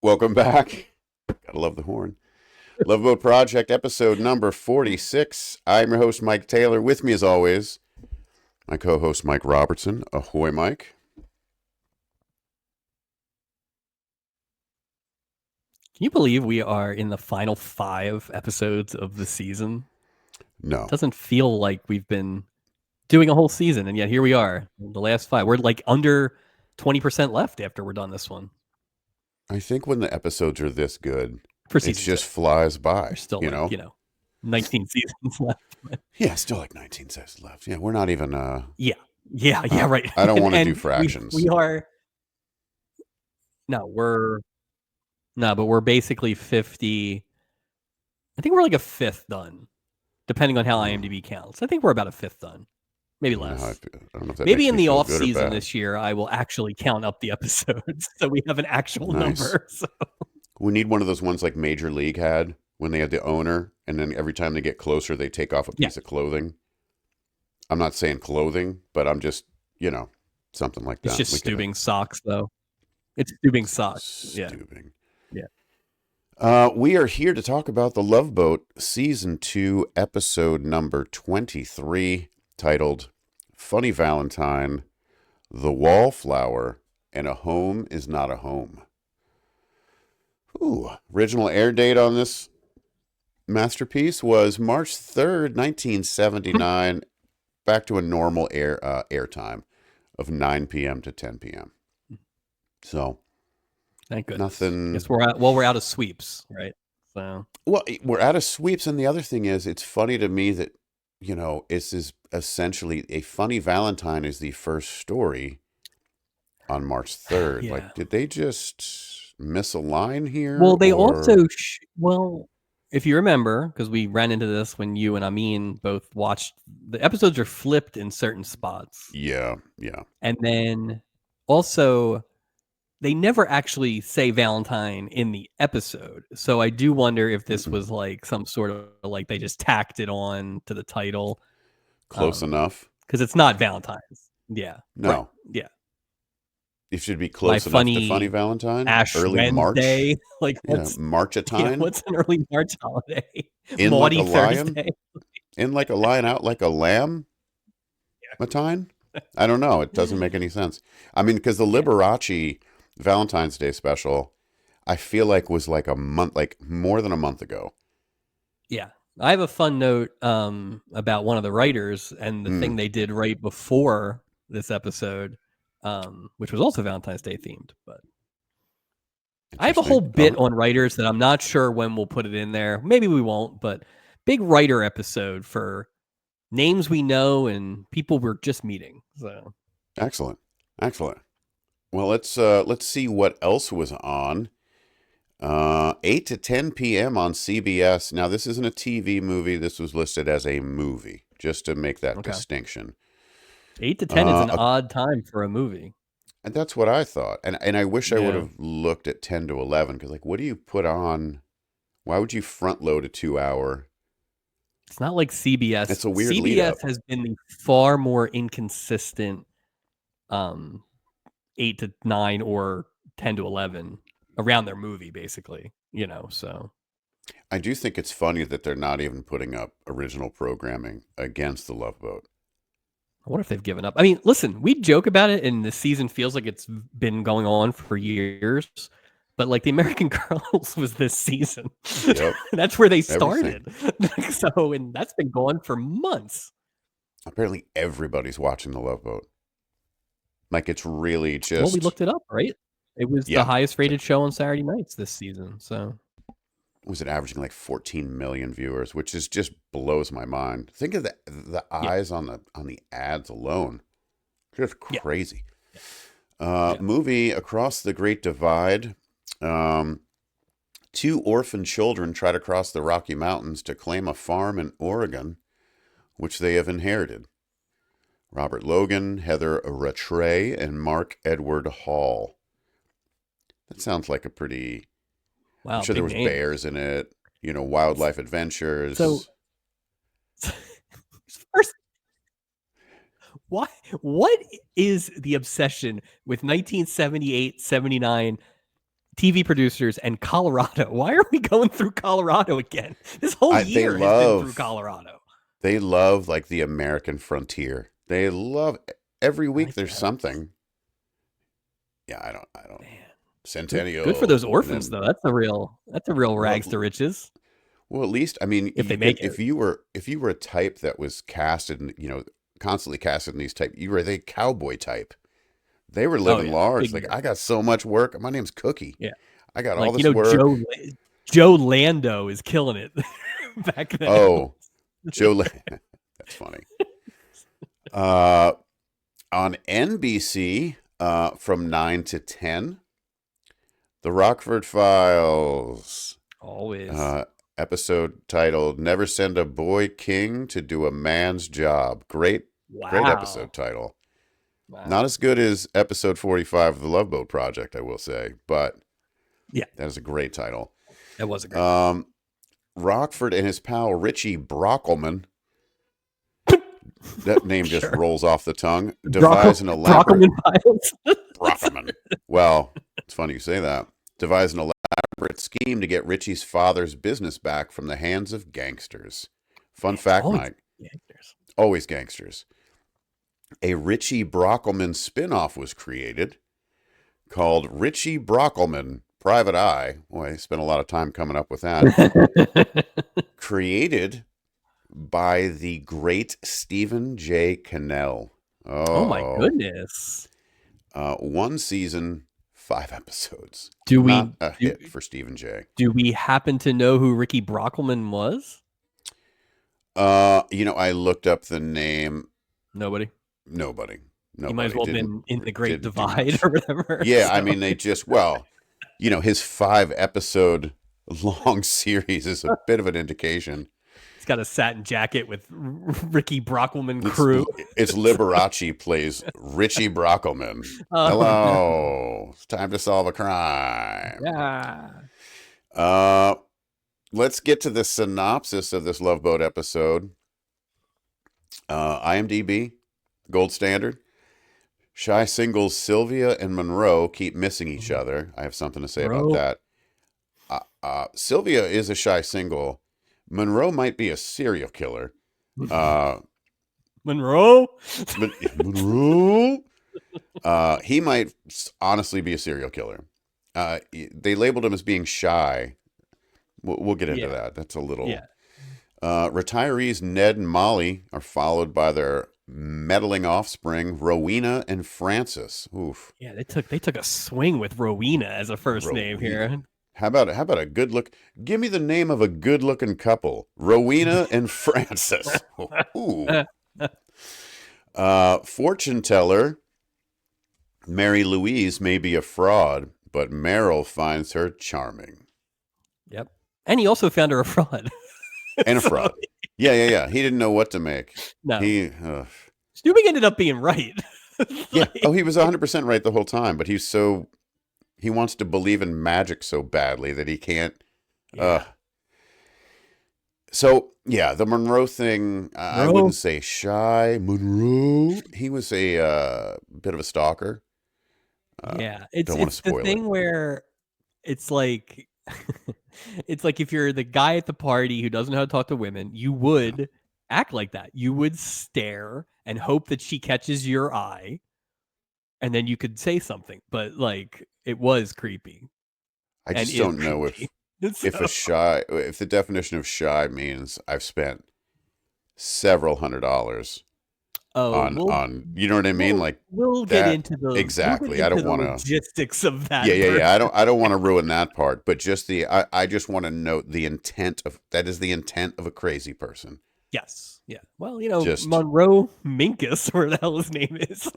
Welcome back. Gotta love the horn. Love Boat Project, episode number 46. I'm your host, Mike Taylor. With me, as always, my co host, Mike Robertson. Ahoy, Mike. Can you believe we are in the final 5 episodes of the season? No. It doesn't feel like we've been doing a whole season, and yet here we are, the last 5. We're like under 20% left after we're done this one. I think when the episodes are this good, For it season just 2. flies by. There's still, you know? 19 seasons left. Yeah, still like 19 seconds left. Yeah, we're not even. Yeah, right. I don't want to do And fractions. we are. No, but we're basically 50. I think we're like a fifth done, depending on how IMDb counts. I think we're about a fifth done. Maybe less. I don't know if that Maybe makes in me the feel off good or season bad. this year, I will actually count up the episodes so we have an actual Nice. number. So. We need one of those ones like Major League had when they had the owner, and then every time they get closer, they take off a piece of clothing. I'm not saying clothing, but I'm just, something like that. It's just Stubing socks, though. It's Stubing socks. Stubing. Yeah. We are here to talk about The Love Boat, Season 2, Episode number 23, titled Funny Valentine, The Wallflower, and A Home is Not a Home. Ooh, original air date on this masterpiece was March 3rd, 1979, back to a normal air time of 9 p.m. to 10 p.m. So, thank goodness. Nothing. Yes, we're out of sweeps, right? So, well, we're out of sweeps, and the other thing is, it's funny to me that this is essentially a Funny Valentine is the first story on March 3rd. Yeah. Like, did they just miss a line here? Well, they also if you remember, because we ran into this when you and Amin both watched, the episodes are flipped in certain spots. Yeah. And then also, they never actually say Valentine in the episode. So I do wonder if this was like some sort of like they just tacked it on to the title. Close enough. Because it's not Valentine's. Yeah. No. Right. Yeah. It should be close enough to Funny Valentine. Ash early Wednesday. March. Like what's March-a-tine? Yeah, what's an early March holiday? In Maudie like a lion? Thursday. In like a lion, out like a lamb? Matine? I don't know. It doesn't make any sense. I mean, because the Liberace Valentine's Day special, I feel like was like a month, like more than a month ago. Yeah. I have a fun note about one of the writers and the thing they did right before this episode, which was also Valentine's Day themed. But I have a whole bit on writers that I'm not sure when we'll put it in there. Maybe we won't, but big writer episode for names we know and people we're just meeting. So excellent. Well, let's see what else was on. 8 to 10 p.m. on CBS. Now, this isn't a TV movie. This was listed as a movie, just to make that distinction. 8 to 10 is an odd time for a movie. And that's what I thought. And I wish I would have looked at 10 to 11, because, like, what do you put on? Why would you front load a 2-hour? It's not like CBS. It's a weird CBS lead up. has been the far more inconsistent 8 to 9 or 10 to 11 around their movie, basically, so. I do think it's funny that they're not even putting up original programming against The Love Boat. I wonder if they've given up. I mean, listen, we joke about it, and the season feels like it's been going on for years, but like the American Girls was this season. Yep. That's where they started. So, and that's been going for months. Apparently everybody's watching The Love Boat. Like, it's really just... Well, we looked it up, right? It was the highest rated show on Saturday nights this season. So was it averaging like 14 million viewers, which is just blows my mind. Think of the eyes on the ads alone. Just crazy. Movie Across the Great Divide. 2 orphan children try to cross the Rocky Mountains to claim a farm in Oregon, which they have inherited. Robert Logan, Heather Rattray, and Mark Edward Hall. That sounds like a pretty... Wow, I'm sure there was name. bears in it, wildlife adventures. So, first, what is the obsession with 1978, 79 TV producers, and Colorado. Why are we going through Colorado again? This whole They year has been through love Colorado. they love like the American frontier. They love every I week there's guess. something. Yeah, I don't. Man. Centennial. Good for those and orphans, then, though. That's a real rags to well, riches. well, at least I mean, If they make it. if you were a type that was casted, constantly casted in these type, you were the cowboy type. They were Oh living yeah, large. big Like deal. I got so much work. My name's Cookie. Yeah, I got all like this work. Joe Lando is killing it back then. Oh, that's funny. On NBC, from 9 to 10, The Rockford Files. Always. Episode titled "Never Send a Boy King to Do a Man's Job." Great episode title. Wow. Not as good as episode 45 of the Love Boat Project, I will say, but yeah, that is a great title. that was a great. Rockford and his pal Richie Brockelman, that name just rolls off the tongue, devise an elaborate Brockelman. Well, it's funny you say that. Devise an elaborate scheme to get Richie's father's business back from the hands of gangsters. Fun fact, Mike. Always gangsters. A Richie Brockelman spinoff was created called Richie Brockelman Private Eye. Boy, I spent a lot of time coming up with that. Created by the great Stephen J. Cannell. Oh my goodness. 1 season, 5 episodes. Not a hit for Stephen J. Do we happen to know who Ricky Brockelman was? I looked up the name. Nobody. He might as well have been in the Great Divide or whatever. Yeah, so. I mean, they just, his 5-episode long series is a bit of an indication. He's got a satin jacket with Ricky Brockelman crew. It's Liberace plays Richie Brockelman. Hello. No. It's time to solve a crime. Yeah. Let's get to the synopsis of this Love Boat episode. IMDb, gold standard. Shy singles Sylvia and Monroe keep missing each other. I have something to say about that. Sylvia is a shy single. Monroe might be a serial killer. Monroe? Monroe? He might honestly be a serial killer. They labeled him as being shy. We'll get into that. That's a little... Yeah. Retirees Ned and Molly are followed by their meddling offspring, Rowena and Francis. Oof. Yeah, they took a swing with Rowena as a first name here. How about a good look? Give me the name of a good-looking couple, Rowena and Francis. Ooh. Fortune teller Mary Louise may be a fraud, but Merrill finds her charming. Yep, and he also found her a fraud. And a fraud. Yeah. He didn't know what to make. No. Stubing ended up being right. Yeah. Oh, he was 100% right the whole time, but he wants to believe in magic so badly that he can't. Yeah. The Monroe thing, I wouldn't say shy. Monroe, he was a bit of a stalker. It's the thing where it's like... it's like if you're the guy at the party who doesn't know how to talk to women, you would act like that. You would stare and hope that she catches your eye, and then you could say something. But like, it was creepy. I just don't know if the definition of shy means I've spent several $100s on you know what I mean? We'll get into the exactly. I don't want to logistics of that. Yeah. I don't want to ruin that part, but just I just want to note the intent of the intent of a crazy person. Yes. Yeah. Well, Monroe Minkus, where the hell his name is.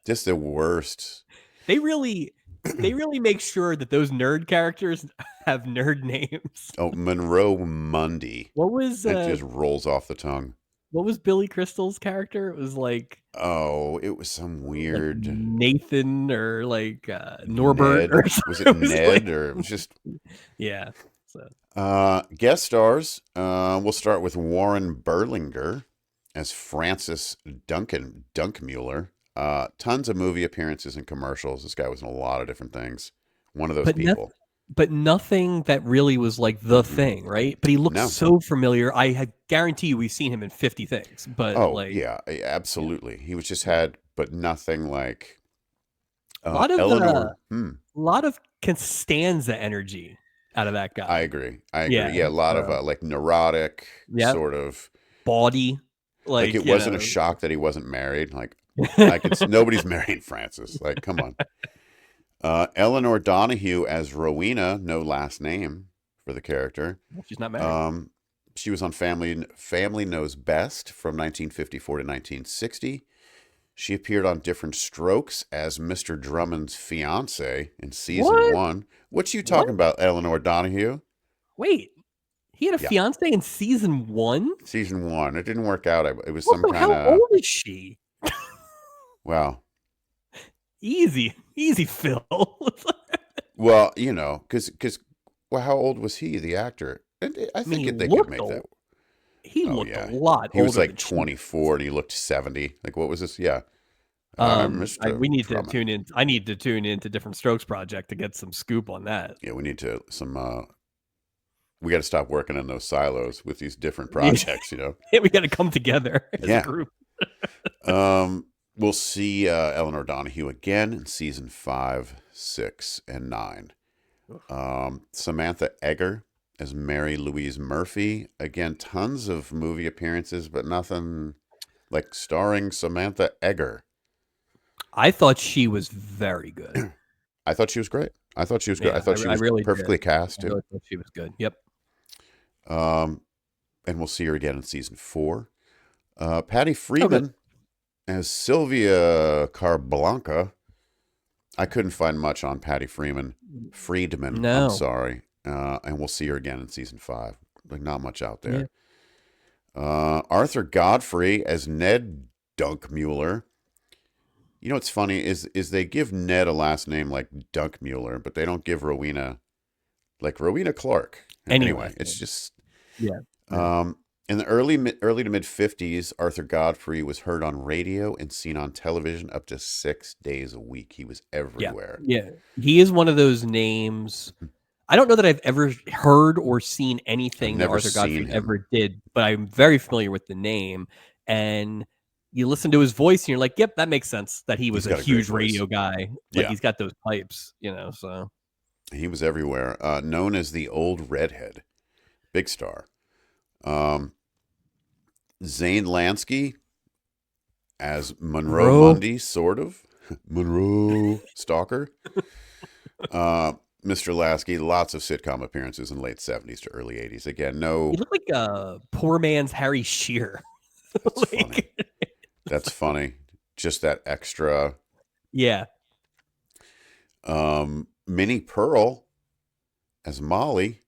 Just the worst. They really make sure that those nerd characters have nerd names. Oh, Monroe Mundy. What was it just rolls off the tongue. What was Billy Crystal's character? It was like... Oh, it was some weird... Like Nathan or like Norbert. Or was it Ned or it was just... Yeah. So. Guest stars. We'll start with Warren Berlinger as Francis Dunkmuller. Tons of movie appearances and commercials. This guy was in a lot of different things. one of those but people. but nothing that really was like the thing, right? But he looks No. so familiar. I guarantee you we've seen him in 50 things. But Oh like, yeah, yeah, absolutely. He was just yeah. had, but nothing like A lot of Eleanor. Costanza energy out of that I guy. agree. I agree. Yeah. Yeah, a lot of So like neurotic yeah, sort of. bawdy, Like like it wasn't a shock that he wasn't married. Like I could. Nobody's marrying Francis. Like come on. Eleanor Donahue as Rowena, no last name for the character. She's not married. Um, she was on Family Knows Best from 1954 to 1960. She appeared on Different Strokes as Mr. Drummond's fiance in season What? one. What you What? talking about, Eleanor Donahue? Wait, he had a Yeah, fiance in season 1? season one. It didn't work out. It was some Also, kind how of old is she? well, Easy, Phil. well, you know, because well, how old was he, the actor? And I I mean, think they could make that. he Oh looked a yeah, lot he was older like than she did. 24 and he looked 70. Like what was this? Yeah, Mr. We need to Drummond. tune in. I need to tune into Different Strokes Project to get some scoop on that. Yeah, we need to some. We got to stop working in those silos with these different Yeah, projects. You know. we got to come together as a Yeah. group. We'll see Eleanor Donahue again in season 5, 6, and 9. Samantha Egger as Mary Louise Murphy. Again, tons of movie appearances, but nothing like starring Samantha Egger. I thought she was very good. I thought she was great. I thought she was good. I Yeah, thought she I was really perfectly did. cast I too. really thought she was good. Yep. Um, and we'll see her again in season 4. Patty Oh, good. Freeman as Sylvia Carblanca. I couldn't find much on Patty Friedman. I'm No. sorry. And we'll see her again in season 5. Like not much out Yeah. there. Arthur Godfrey as Ned Dunkmuller. You know what's funny is they give Ned a last name like Dunkmuller, but they don't give Rowena like Rowena Clark. Any Anyway, last it's name. just Yeah. Yeah. in the early to mid 50s, Arthur Godfrey was heard on radio and seen on television up to 6 days a week. He was Yeah. everywhere. Yeah. He is one of those names. I don't know that I've ever heard or seen I've anything that never Arthur seen Godfrey him. ever did, but I'm very familiar with the name. And you listen to his voice and you're like, yep, that makes sense that he was He's a got a great huge voice. radio guy. Like Yeah, he's got those pipes, so. he was everywhere. Known as the Old Redhead, big star. Um, Zane Lansky as Monroe Monroe. Mundy, sort of. Monroe Stalker. Mr. Lasky, lots of sitcom appearances in late 70s to early 80s. Again, He no, looked like a poor man's Harry Shearer. that's funny. Like, That's funny. Just that extra. yeah. Minnie Pearl as Molly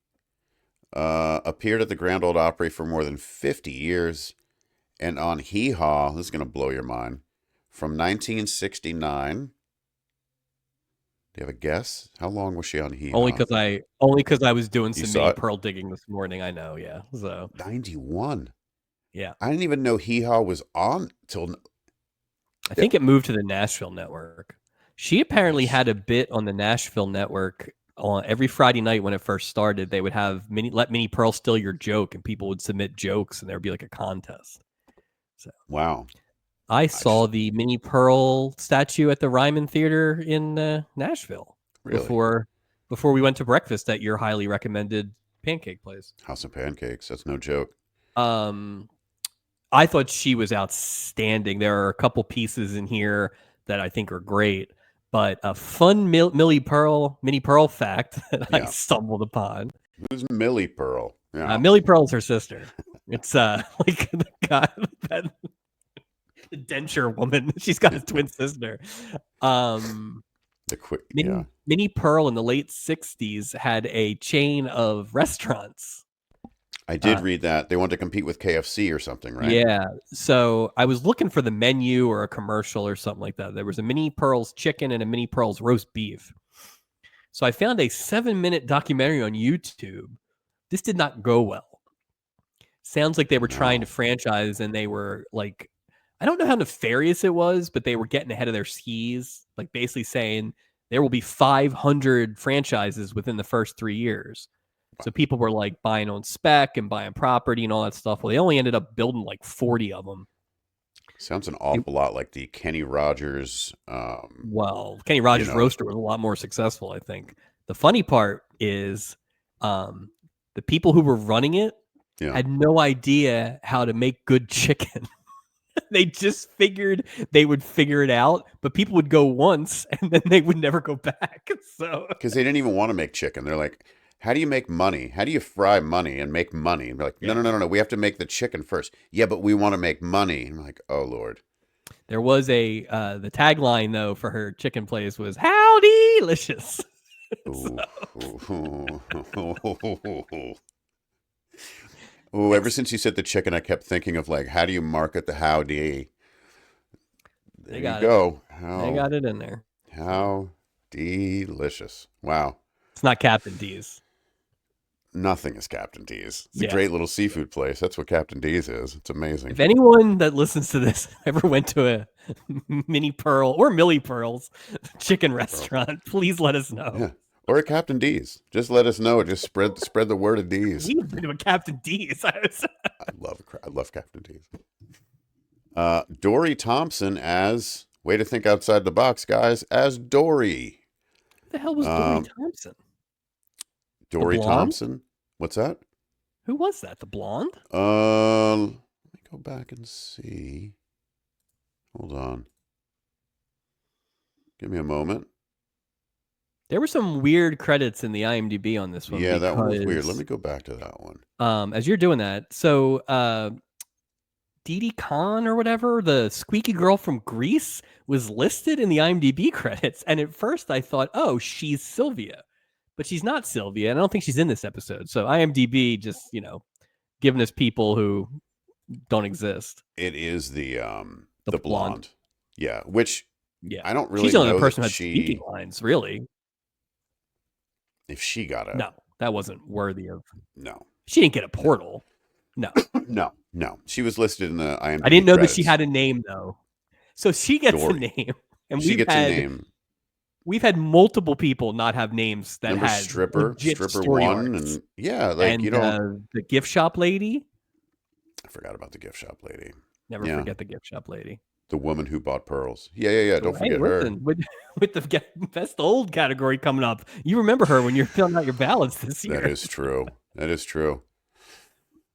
appeared at the Grand Ole Opry for more than 50 years. And on Hee Haw, this is going to blow your mind, from 1969. Do you have a guess? How long was she on Hee Only Haw? because I was doing You some saw mini it? pearl digging this morning. I know, yeah. So 91. yeah. I didn't even know Hee Haw was on till. I think it moved to the Nashville network. She apparently had a bit on the Nashville network on every Friday night when it first started. They would have let Mini Pearl steal your joke, and people would submit jokes, and there would be like a contest. So Wow. I I saw the Mini Pearl statue at the Ryman Theater in Nashville really before we went to breakfast at your highly recommended pancake place. House of Pancakes. That's no joke. I thought she was outstanding. There are a couple pieces in here that I think are great, but a fun Mini Pearl fact that I Yeah. stumbled upon. Who's Millie Pearl? Yeah. Millie Pearl's her sister. It's like the guy that the denture woman. She's got a twin sister. The quick. Yeah. Mini Pearl in the late 60s had a chain of restaurants. I did read that they wanted to compete with KFC or something, right? Yeah. So I was looking for the menu or a commercial or something like that. There was a Mini Pearl's chicken and a Mini Pearl's roast beef. So I found a 7-minute documentary on YouTube. This did not go well. Sounds like they were trying to franchise and they were like, I don't know how nefarious it was, but they were getting ahead of their skis, like basically saying there will be 500 franchises within the first 3 years. So people were like buying on spec and buying property and all that stuff. Well, they only ended up building like 40 of them. Sounds an awful lot like the Kenny Rogers. Well, Kenny Rogers Roaster was a lot more successful, I think. The funny part is the people who were running it had no idea how to make good chicken. They just figured they would figure it out, but people would go once and then they would never go back. So because they didn't even want to make chicken. They're like, how do you make money? How do you fry money and make money? And they're like, no. We have to make the chicken first. Yeah, but we want to make money. And I'm like, oh Lord. There was the tagline though for her chicken place was "Howdy delicious." Oh, ever since you said the chicken, I kept thinking of like, how do you market the howdy? There you go. They got it in there. How delicious. Wow. It's not Captain D's. Nothing is Captain D's. It's a great little seafood place. That's what Captain D's is. It's amazing. If anyone that listens to this ever went to a Mini Pearl or Millie Pearl's chicken restaurant, please let us know. Yeah. Or a Captain D's. Just let us know. Just spread the word of D's. We've been to a Captain D's. I love Captain D's. Dory Thompson as, way to think outside the box, guys, as Dory. Who the hell was Dory Thompson? Dory Thompson? What's that? Who was that? The blonde? Let me go back and see. Hold on. Give me a moment. There were some weird credits in the IMDb on this one. Yeah, that one was weird. Let me go back to that one. As you're doing that, so Didi Khan or whatever, the squeaky girl from Greece, was listed in the IMDb credits. And at first I thought, oh, she's Sylvia. But she's not Sylvia, and I don't think she's in this episode. So IMDb just, giving us people who don't exist. It is the blonde. Yeah, which I don't really she's the know only person who had speaking lines, really. If she got a... No, that wasn't worthy of... No. She didn't get a portal. No. No. She was listed in the IMDb I didn't know credits. that she had a name, though. So she gets a name. And she gets a name. We've had multiple people not have names that had stripper one, arcs. And the gift shop lady. I forgot about the gift shop lady. Never forget the gift shop lady. The woman who bought pearls. Yeah. Don't forget her. With the best old category coming up, you remember her when you're filling out your ballots this year. That is true.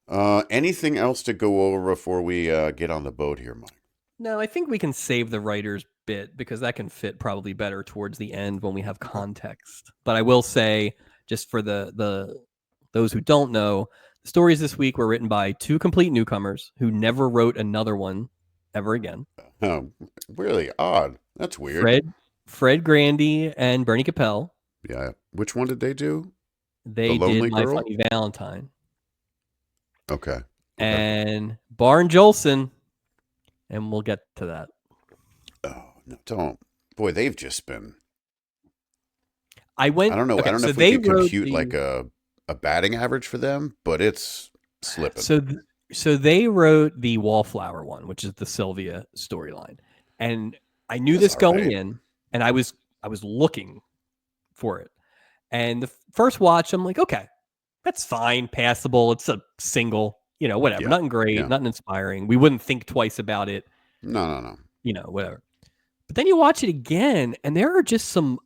Anything else to go over before we get on the boat here, Mike? No, I think we can save the writer's bit because that can fit probably better towards the end when we have context. But I will say, just for the those who don't know, the stories this week were written by two complete newcomers who never wrote another one ever again. Oh, really odd. That's weird. Fred Grandy and Bernie Capel. Yeah. Which one did they do? They did My Funny Valentine. Okay. And Barn Jolson. And we'll get to that. Oh, no, don't. Boy, they've just been... I don't know if we could compute like a batting average for them, but it's slipping. So they wrote the Wallflower one, which is the Sylvia storyline. And I knew this going in, and I was looking for it. And the first watch, I'm like, okay, that's fine, passable. It's a single, whatever. Nothing great, nothing inspiring. We wouldn't think twice about it. No. Whatever. But then you watch it again, and there are just some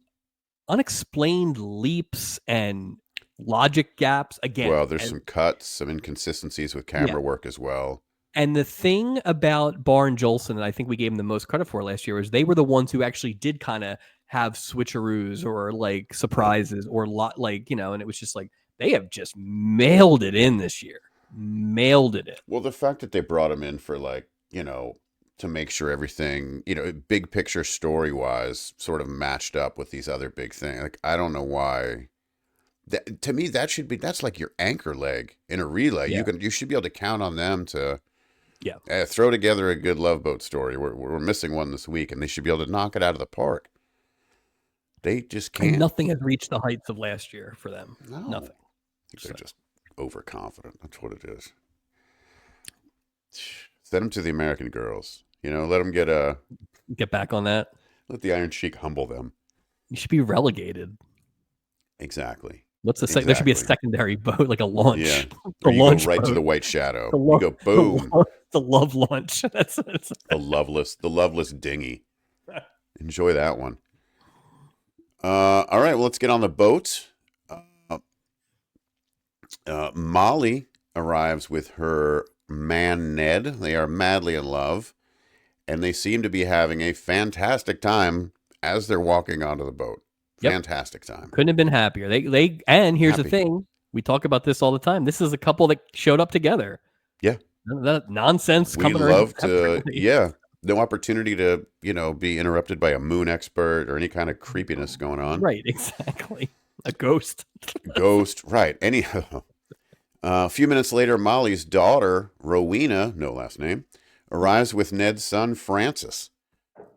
unexplained leaps and logic gaps again. Well, there's some cuts, some inconsistencies with camera work as well. And the thing about Barr and Jolson, and I think we gave them the most credit for last year, is they were the ones who actually did kind of have switcheroos or like surprises or and it was just like they have just mailed it in this year. Mailed it in. Well, the fact that they brought him in for to make sure everything, big picture story wise sort of matched up with these other big things. Like, I don't know why. To me, that's like your anchor leg in a relay. Yeah. You should be able to count on them to Yeah. Throw together a good Love Boat story. We're missing one this week, and they should be able to knock it out of the park. They just can't. And nothing has reached the heights of last year for them. No. Nothing. They're just overconfident. That's what it is. Send them to the American Girls. Let them get back on that. Let the Iron Sheik humble them. You should be relegated. Exactly. What's the there should be a Exactly. secondary boat, like a Yeah. launch, Or the you go launch right to boat, the White Shadow. the You love, go boom. the love launch. That's The loveless dinghy. Enjoy that one. All right, well, let's get on the boat. Uh, Molly arrives with her man Ned. They are madly in love, and they seem to be having a fantastic time as they're walking onto the boat. Yep. Fantastic time. Couldn't have been happier. And here's the Happy. thing. We talk about this all the time. This is a couple that showed up together. Yeah. None of that nonsense We coming around love to, separately. yeah. No opportunity to, be interrupted by a moon expert or any kind of creepiness going on. Right, exactly. A ghost. Ghost, right. Anyhow. A few minutes later, Molly's daughter, Rowena, no last name, arrives with Ned's son, Francis.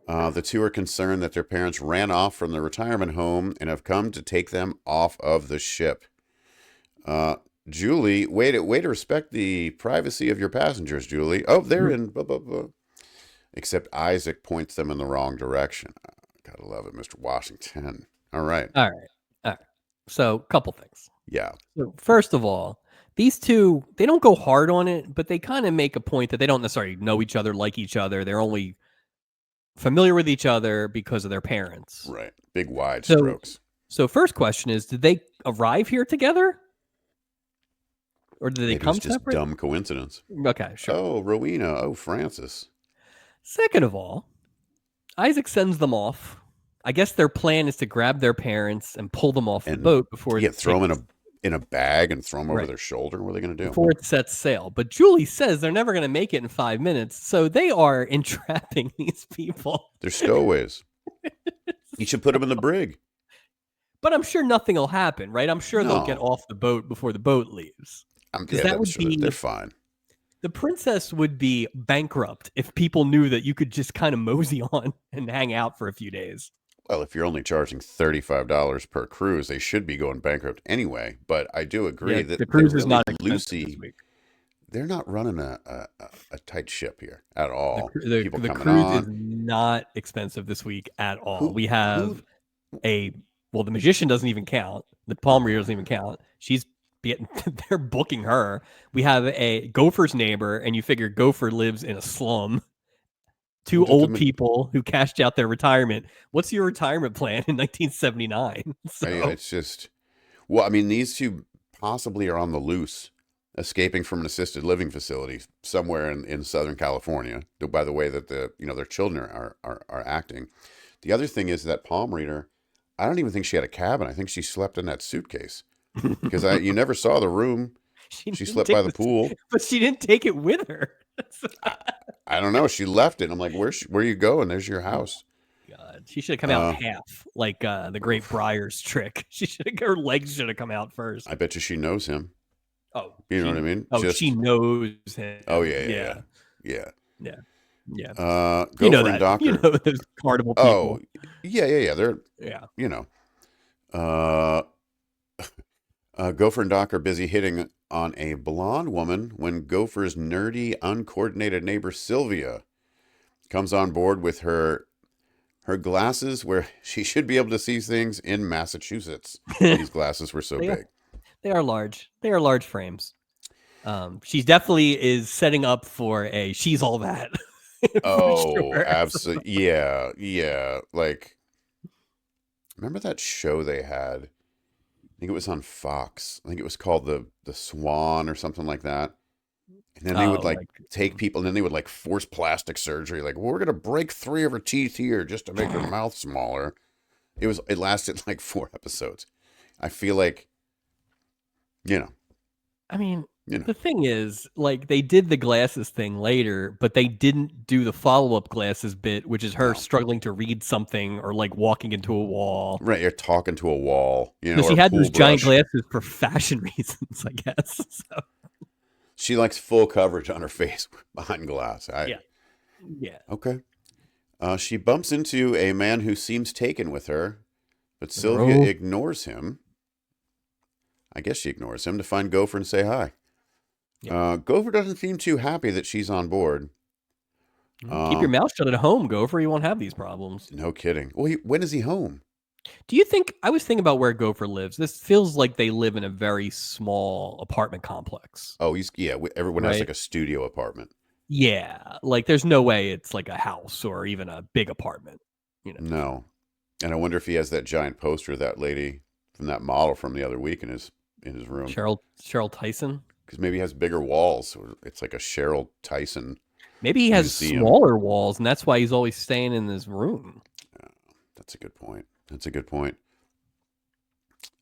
The two are concerned that their parents ran off from the retirement home and have come to take them off of the ship. Julie, way to respect the privacy of your passengers, Julie. Oh, they're in blah, blah, blah. Except Isaac points them in the wrong direction. Gotta love it, Mr. Washington. All right. All right. So, couple things. Yeah. So, first of all, these two, they don't go hard on it, but they kind of make a point that they don't necessarily know each other, like each other. They're only familiar with each other because of their parents. Right. Big wide strokes. So first question is, did they arrive here together? Or did they Maybe come it's just separate? dumb coincidence. Okay, sure. Oh, Rowena. Oh, Francis. Second of all, Isaac sends them off. I guess their plan is to grab their parents and pull them off the boat before throw them in a bag and throw them over their shoulder. What are they going to do? Before it sets sail. But Julie says they're never going to make it in 5 minutes, so they are entrapping these people. They're stowaways. You should put them in the brig. But I'm sure nothing will happen, right? I'm sure they'll get off the boat before the boat leaves. They're fine. The princess would be bankrupt if people knew that you could just kind of mosey on and hang out for a few days. Well, if you're only charging $35 per cruise, they should be going bankrupt anyway. But I do agree that the cruise is really not expensive this week. They're not running a tight ship here at all. The cruise is not expensive this week at all. We have the magician doesn't even count. The palm reader doesn't even count. They're booking her. We have a Gopher's neighbor, and you figure Gopher lives in a slum. Two old people who cashed out their retirement. What's your retirement plan in 1979? It's just, well, I mean, these two possibly are on the loose, escaping from an assisted living facility somewhere in Southern California. By the way that their children are acting. The other thing is that palm reader, I don't even think she had a cabin. I think she slept in that suitcase because you never saw the room. She slept by the pool, but she didn't take it with her. I don't know. She left it. I'm like, where are you going? There's your house. God, she should have come out half, like the Great Briar's trick. Her legs should have come out first. I bet you she knows him. Oh, you know what I mean? She knows him. Oh yeah. Gopher and Docker. You know those carnival people. Oh yeah. They're Gopher and Doc are busy hitting on a blonde woman when Gopher's nerdy, uncoordinated neighbor Sylvia comes on board with her glasses where she should be able to see things in Massachusetts. These glasses were so big. They are large. They are large frames. She definitely is setting up for she's all that. Sure. Absolutely. Yeah. Like, remember that show they had? I think it was on Fox. I think it was called the Swan or something like that. And then they would take people and then they would force plastic surgery. Like, well, we're going to break 3 of her teeth here just to make her mouth smaller. It lasted 4 episodes. I feel like, I mean, the thing is, they did the glasses thing later, but they didn't do the follow-up glasses bit, which is her struggling to read something or walking into a wall. Right, you're talking to a wall. So she had those giant glasses for fashion reasons, I guess. So. She likes full coverage on her face behind glass. Yeah. Okay. She bumps into a man who seems taken with her, but Sylvia ignores him. I guess she ignores him to find Gopher and say hi. Yeah. Gopher doesn't seem too happy that she's on board. Keep your mouth shut at home, Gopher. You won't have these problems. No kidding. Well, when is he home? Do you think I was thinking about where Gopher lives? This feels like they live in a very small apartment complex, Oh, everyone has like right? a studio apartment. Yeah, like there's no way it's like a house or even a big apartment, you know. No. And I wonder if he has that giant poster of that lady from that model from the other week in his room. Cheryl Tyson. Because maybe he has bigger walls. Or it's like a Cheryl Tyson Maybe he has museum. smaller walls, and that's why he's always staying in his room. That's a good point. That's a good point.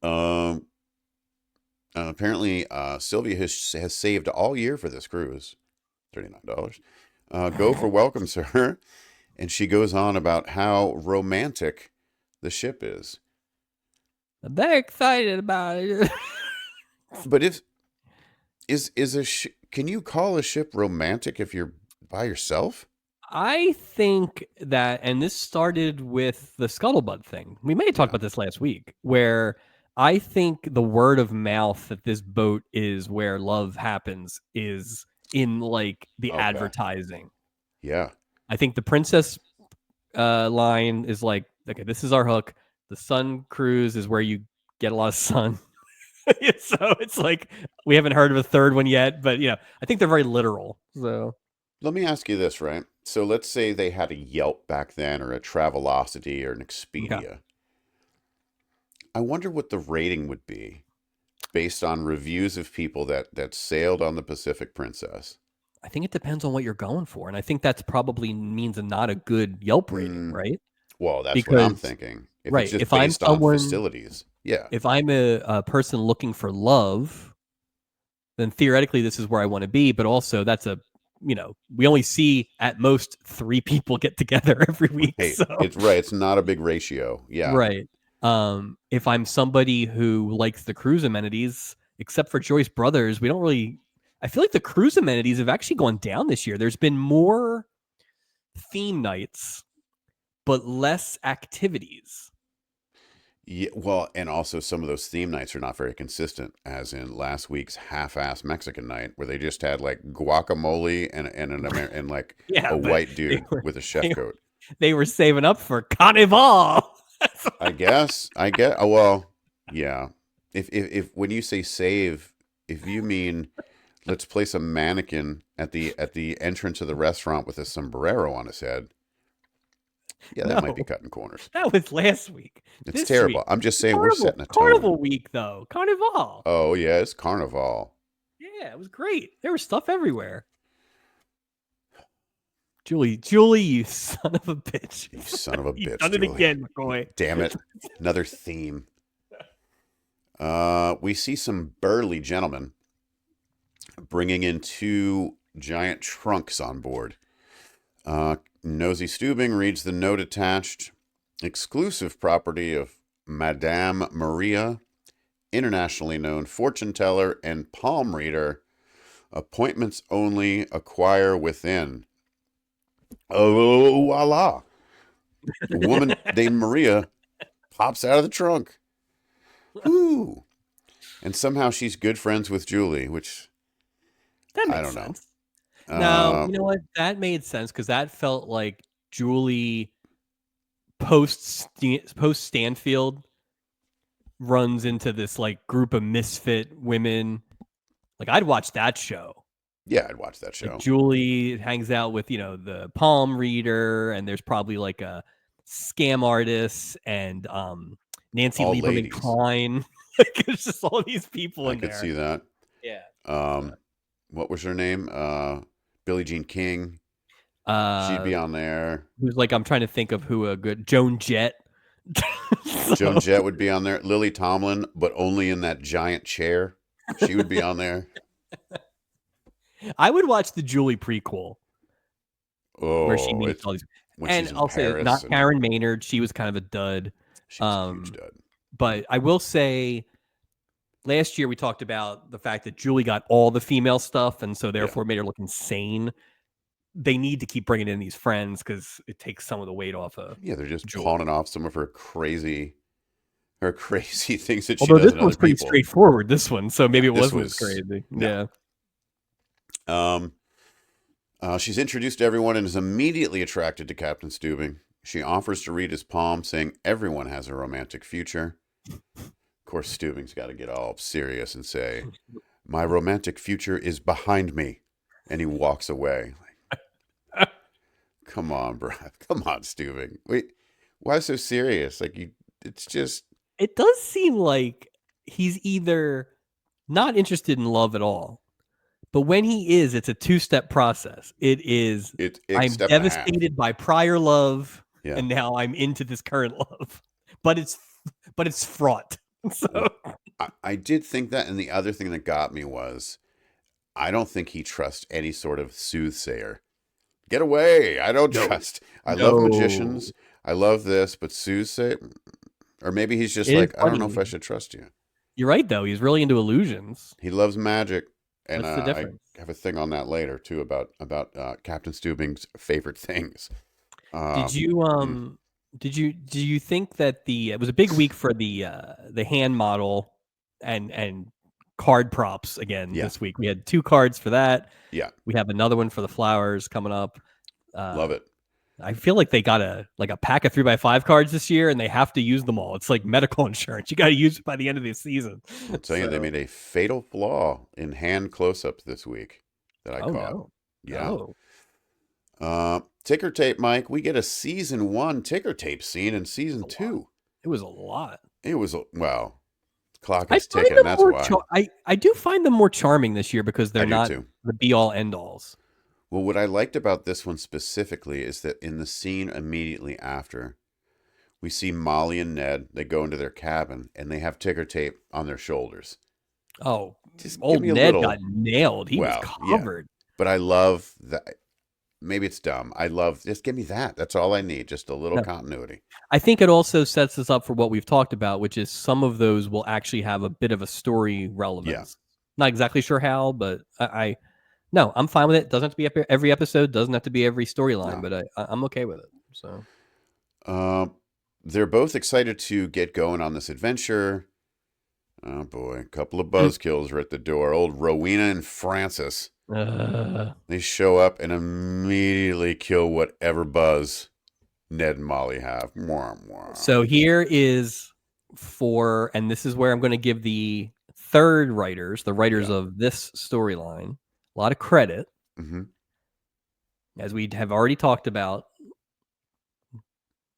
Um, apparently, Sylvia has saved all year for this cruise, $39. Gopher welcomes her, and she goes on about how romantic the ship is. I'm very excited about it. But if is can you call a ship romantic if you're by yourself? I think that, and this started with the scuttlebutt thing. We may have talked Yeah. about this last week, where I think the word of mouth that this boat is where love happens is in like the Okay. advertising. Yeah. I think the princess line is like, okay, this is our hook. The sun cruise is where you get a lot of sun. So it's like we haven't heard of a third one yet, but I think they're very literal. So Let me ask you this, right? So let's say they had a Yelp back then or a Travelocity or an okay. Expedia. I wonder what the rating would be based on reviews of people that sailed on the Pacific Princess. I think it depends on what you're going for, and I think that's probably means not a good Yelp rating, Mm, right? well, that's what I'm Because thinking. If it's right, just based on facilities, yeah. if I'm a person looking for love, then theoretically this is where I want to be. But also, we only see at most 3 people get together every week, Right. so It's right. It's not a big ratio. Yeah. right. If I'm somebody who likes the cruise amenities, except for Joyce Brothers, we don't really. I feel like the cruise amenities have actually gone down this year. There's been more theme nights, but less activities. Yeah, well, and also some of those theme nights are not very consistent, as in last week's half-ass Mexican night, where they just had like guacamole and like Yeah, a but white they dude were with a chef they, coat. they were saving up for Carnival. I guess. I get. Oh, well, yeah. If when you say save, if you mean let's place a mannequin at the entrance of the restaurant with a sombrero on his head, yeah, that might be No, cutting corners. that was last week. It's This terrible. week, I'm just it's saying we're Carnival setting a tone. Carnival week though. Carnival. Oh yeah, it's Carnival. Yeah, it was great. There was stuff everywhere. Julie, you son of a bitch. You son of a You've bitch, done it Julie. again, McCoy. Damn it. Another theme. We see some burly gentlemen bringing in 2 giant trunks on board. Nosy Stubing reads the note attached. Exclusive property of Madame Maria, internationally known fortune teller and palm reader. Appointments only, acquire within. Oh, voila. A woman named Maria pops out of the trunk. Woo. And somehow she's good friends with Julie, which That I makes don't know. sense. Now, Uh, you know what? That made sense because that felt like Julie post Stanfield runs into this like group of misfit women. Like I'd watch that show. yeah, I'd watch that Like show. Julie hangs out with the palm reader, and there's probably like a scam artist and Nancy All Lieberman ladies. Klein. Like there's just all these people I in could there. see that. Yeah. So, Um, what was her name? Billie Jean King. She'd uh, be on there. who's like I'm trying to think of who a good Joan Jett. Joan So Jett would be on there. Lily Tomlin, but only in that giant chair. She would be on there. I would watch the Julie prequel where she Oh, meets it's all these. when And she's in I'll say not Paris and Karen Maynard. She was kind of a dud. she was a huge Um, dud. but I will say last year we talked about the fact that Julie got all the female stuff and so Yeah. therefore made her look insane. They need to keep bringing in these friends because it takes some of the weight off of Yeah, they're just Julie. pawning off some of her crazy things that she Although does this in one was other pretty people. straightforward, this one, so Yeah, maybe it this wasn't as was crazy. no. Yeah. She's introduced to everyone and is immediately attracted to Captain Stubing. She offers to read his palm, saying everyone has a romantic future. Of course, Stubing's got to get all serious and say, "My romantic future is behind me," and he walks away. Come on, bro. Come on, Stubing. Wait, why so serious? Like you, it's just. It does seem like he's either not interested in love at all, but when he is, it's a two-step process. It is, It's I'm step and a half. devastated by prior love, Yeah. and now I'm into this current love. But it's fraught. So Well, I did think that, and the other thing that got me was I don't think he trusts any sort of soothsayer. Get away! I don't no, trust. I love no. magicians. I love this, but soothsayer, or maybe he's just It is like, I don't know if funny. I should trust you. You're right, though. He's really into illusions. He loves magic, and That's the I difference. have a thing on that later too about Captain Stubing's favorite things. Did Um, you mm, do you think that it was a big week for the hand model and card props again yeah, this week? We had 2 cards for that. yeah, We have another one for the flowers coming up. love Uh, it. I feel like they got a pack of 3x5 cards this year, and they have to use them all. It's like medical insurance. You got to use it by the end of the season. I'll tell you, they So, made a fatal flaw in hand close-ups this week that I oh caught. no, Yeah. oh, Ticker tape, Mike. We get a season 1 ticker tape scene in season it's a lot. 2. It was a lot. It was well, clock I is find ticking. them That's more. why I do find them more charming this year because I they're do not too. the be all end alls. Well, what I liked about this one specifically is that in the scene immediately after, we see Molly and Ned. They go into their cabin and they have ticker tape on their shoulders. Oh, Just give old me a Ned got little. nailed. He was Well, yeah, covered. but I love that. Maybe it's dumb. I love just give me that. That's all I need. Just a little No, continuity. I think it also sets us up for what we've talked about, which is some of those will actually have a bit of a story Yeah. relevance. Not exactly sure how, but no, I'm fine with it. Doesn't have to be every episode. Doesn't have to be every storyline, No. but I'm okay with it. So Uh, they're both excited to get going on this adventure. Oh boy, a couple of buzzkills are at the door. Old Rowena and Francis. uh, They show up and immediately kill whatever buzz Ned and Molly have. Mwah, mwah. so here is and this is where I'm going to give the third writers, the writers Yeah. of this storyline, a lot of credit. Mm-hmm. As we have already talked about,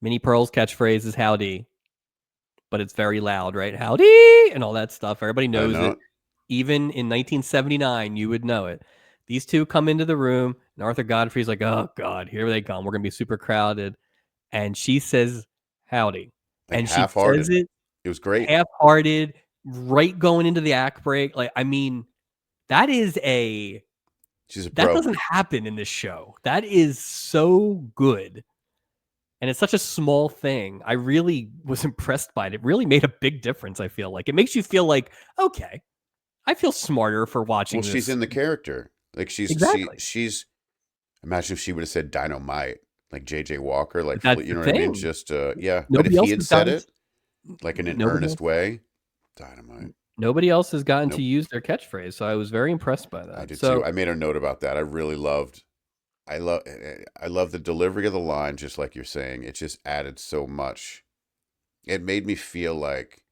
Minnie Pearl's catchphrase is howdy, but it's very loud, right? Howdy and all that stuff. Everybody I knows know it. it. Even in 1979, you would know it. These two come into the room, and Arthur Godfrey's like, oh, God, here they come. We're going to be super crowded. And she says, howdy. Like And she says half-hearted. it It was great. half-hearted, right going into the act break. Like, I mean, that She's a that pro. doesn't happen in this show. That is so good. And it's such a small thing. I really was impressed by it. It really made a big difference, I feel like. It makes you feel like, okay, I feel smarter for Well, watching she's this. in the character. Like Exactly. she's. Imagine if she would have said dynamite, like J.J. Walker, like But that's you the know what I mean? thing. Just yeah. But if Nobody he else had has said gotten it like in an nobody earnest else way, dynamite. nobody else has gotten to Nope. use their catchphrase. So I was very impressed by I that. did too. So I made a note about that. I really loved. I love the delivery of the line, just like you're saying. It just added so much. It made me feel like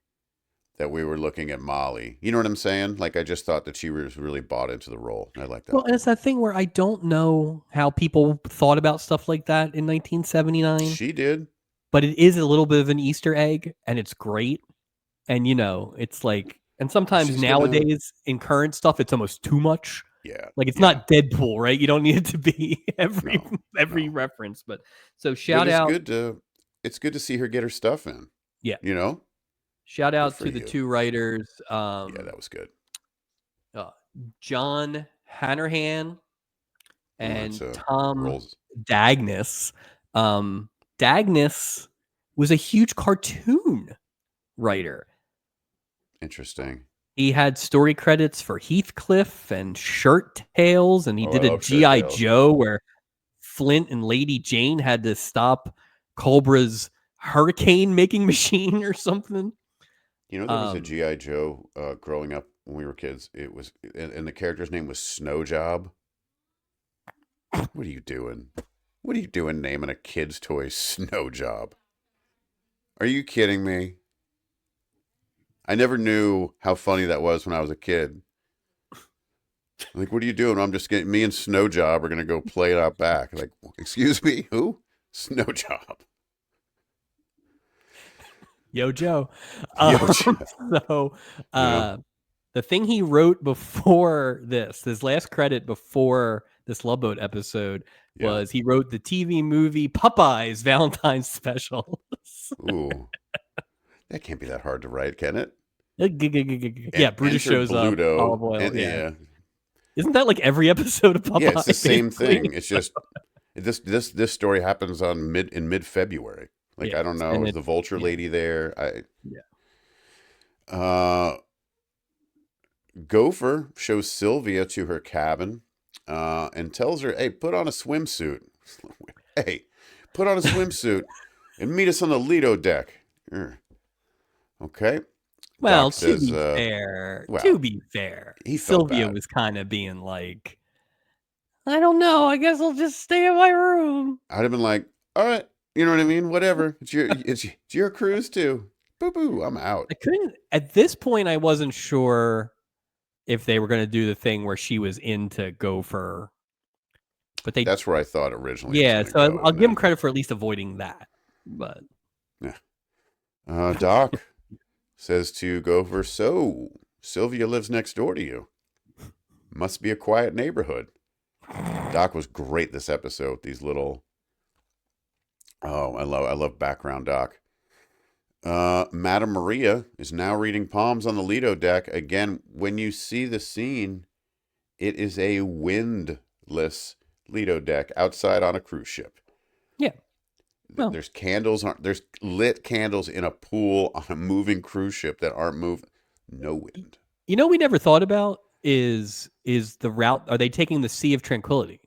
that we were looking at Molly. You know what I'm saying? Like I just thought that she was really bought into the role. I like that. well, and it's that thing where I don't know how people thought about stuff like that in 1979, She did. but it is a little bit of an Easter egg, and it's great. And it's like, and Well, sometimes she's gonna. nowadays in current stuff, it's almost too much. Yeah. Like it's Yeah. not Deadpool, right? You don't need it to be every No. every No. reference. But so But it's good to see her get her stuff in. yeah, You know? shout Good out for to the you. two writers, Yeah, that was good. uh, John Hanrahan Oh, that's and Tom rolls. Dagness. Dagness was a huge cartoon writer. Interesting. He had story credits for Heathcliff and Shirt Tales, and he Oh, I did a love Shirt G.I. Tales. Joe where Flint and Lady Jane had to stop Cobra's hurricane making machine or something. You know, there was a Um, G.I. Joe growing up when we were kids. It was, and the character's name was Snow Job. What are you doing? What are you doing naming a kid's toy Snow Job? Are you kidding me? I never knew how funny that was when I was a kid. Like, what are you doing? I'm just getting, me and Snow Job are going to go play it out back. Like, excuse me? Who? Snow Job. Yo, Joe. Yo, Um, Job. so, Yeah. the thing he wrote before this, his last credit before this Love Boat episode, Yeah. was he wrote the TV movie Popeyes Valentine's Special. Ooh. That can't be that hard to write, can it? Yeah, Brutus Enter shows up. Bluto. Olive oil. And Yeah. yeah. Isn't that like every episode of Yeah, it's the Popeye? same Basically? thing. It's just this story happens on mid February. Like, Yeah, I don't know, and is the vulture yeah, lady there? yeah. Gopher shows Sylvia to her cabin and tells her, "Hey, put on a swimsuit. Hey, put on a swimsuit and meet us on the Lido deck." Okay. Well, Doc says, to be fair, he felt Sylvia bad. was kind of being like, I don't know. I guess I'll just stay in my room. I'd have been like, "All right, you know what I mean? Whatever. It's your cruise too. Boo boo. I'm out." I couldn't, at this point, I wasn't sure if they were going to do the thing where she was into Gopher, but they, That's where I thought originally it was yeah. going to So go. I'll And give them then, credit for at least avoiding that. But Doc says to Gopher, "So Sylvia lives next door to you. Must be a quiet neighborhood." Doc was great this episode. These little, I love background Doc. Madame Maria is now reading palms on the Lido deck. Again, when you see the scene, it is a windless Lido deck outside on a cruise ship. yeah, well, There's candles, there's lit candles in a pool on a moving cruise ship that aren't moving. No wind. you know, we never thought about is the route. Are they taking the Sea of Tranquility?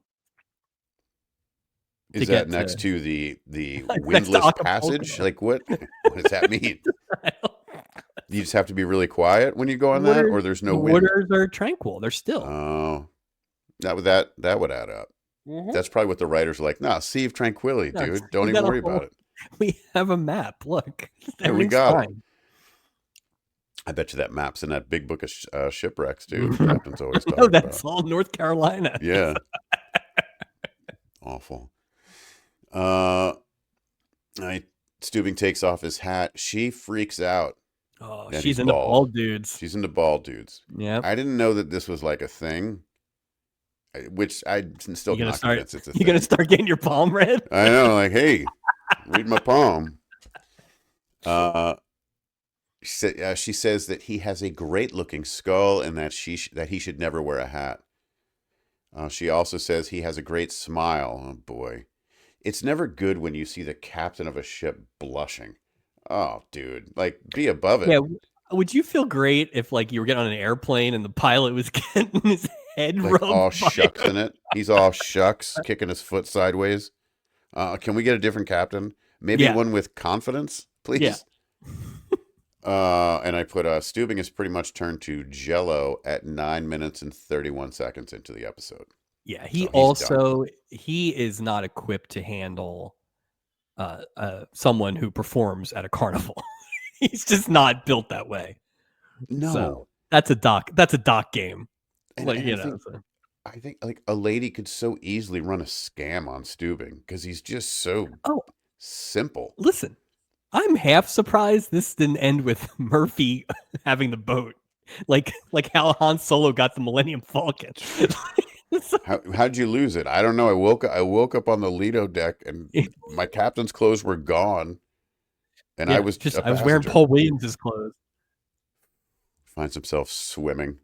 Is that next to the Next to windless passage? Acapulco. Like, what does that mean? You just have to be really quiet when you go on that, or there's no The wind? waters are tranquil. They're still. Oh, that would add up. Mhm. That's probably what the writers are like. Nah, Sea of Tranquility, No, dude. Don't we even got a worry whole- about it. We have a map. Look, Yeah, we everything's got it. fine. I bet you that map's in that big book of shipwrecks, too. The captain's always No, talking that's about. all North Carolina. Yeah. Awful. Steubing takes off his hat. She freaks out. Oh, that she's he's into bald. bald dudes. She's into bald dudes. Yeah. I didn't know that this was like a thing, which I'm still not convinced it's a thing. You're gonna start getting your palm read. I know, like, hey, read my palm. She says that he has a great-looking skull and that he should never wear a hat. She also says he has a great smile. Oh boy, it's never good when you see the captain of a ship blushing. Oh, dude, like, be above it. Yeah. Would you feel great if like you were getting on an airplane and the pilot was getting his head Like, rubbed? all by shucks in it. He's all shucks, kicking his foot sideways. Can we get a different captain? Maybe Yeah. one with confidence, please. Yeah. And I put Steubing has pretty much turned to Jello at 9 minutes and 31 seconds into the episode. Yeah, he is not equipped to handle someone who performs at a carnival. He's just not built that way. No, So that's a doc game. and, Like, and you I know. think So. I think like a lady could so easily run a scam on Steubing because he's just so Oh, simple. listen, I'm half surprised this didn't end with Murphy having the boat, like how Han Solo got the Millennium Falcon. How'd you lose it? I don't know. I woke up on the Lido deck and my captain's clothes were gone, and Yeah, I was a I was wearing passenger. Paul Williams' clothes. Finds himself swimming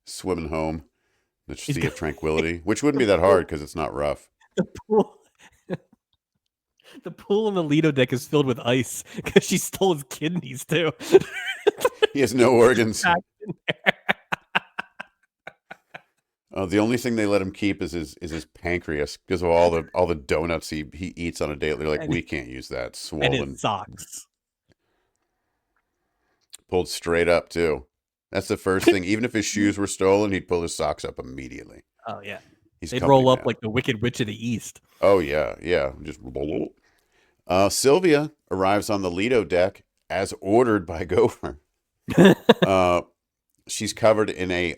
home. The Sea of Tranquility, which wouldn't be that hard because it's not rough. The pool, the pool on the Lido deck is filled with ice because she stole his kidneys too. He has no organs. Packed in there. The only thing they let him keep is his pancreas because of all the donuts he eats on a daily. They're like, And we can't use that. And Swollen, his socks. pulled straight up too. That's the first thing. Even if his shoes were stolen, he'd pull his socks up immediately. Oh yeah. He's They'd company roll up man. like the Wicked Witch of the East. Oh yeah, yeah. Just Sylvia arrives on the Lido deck as ordered by Gopher. Uh, she's covered in a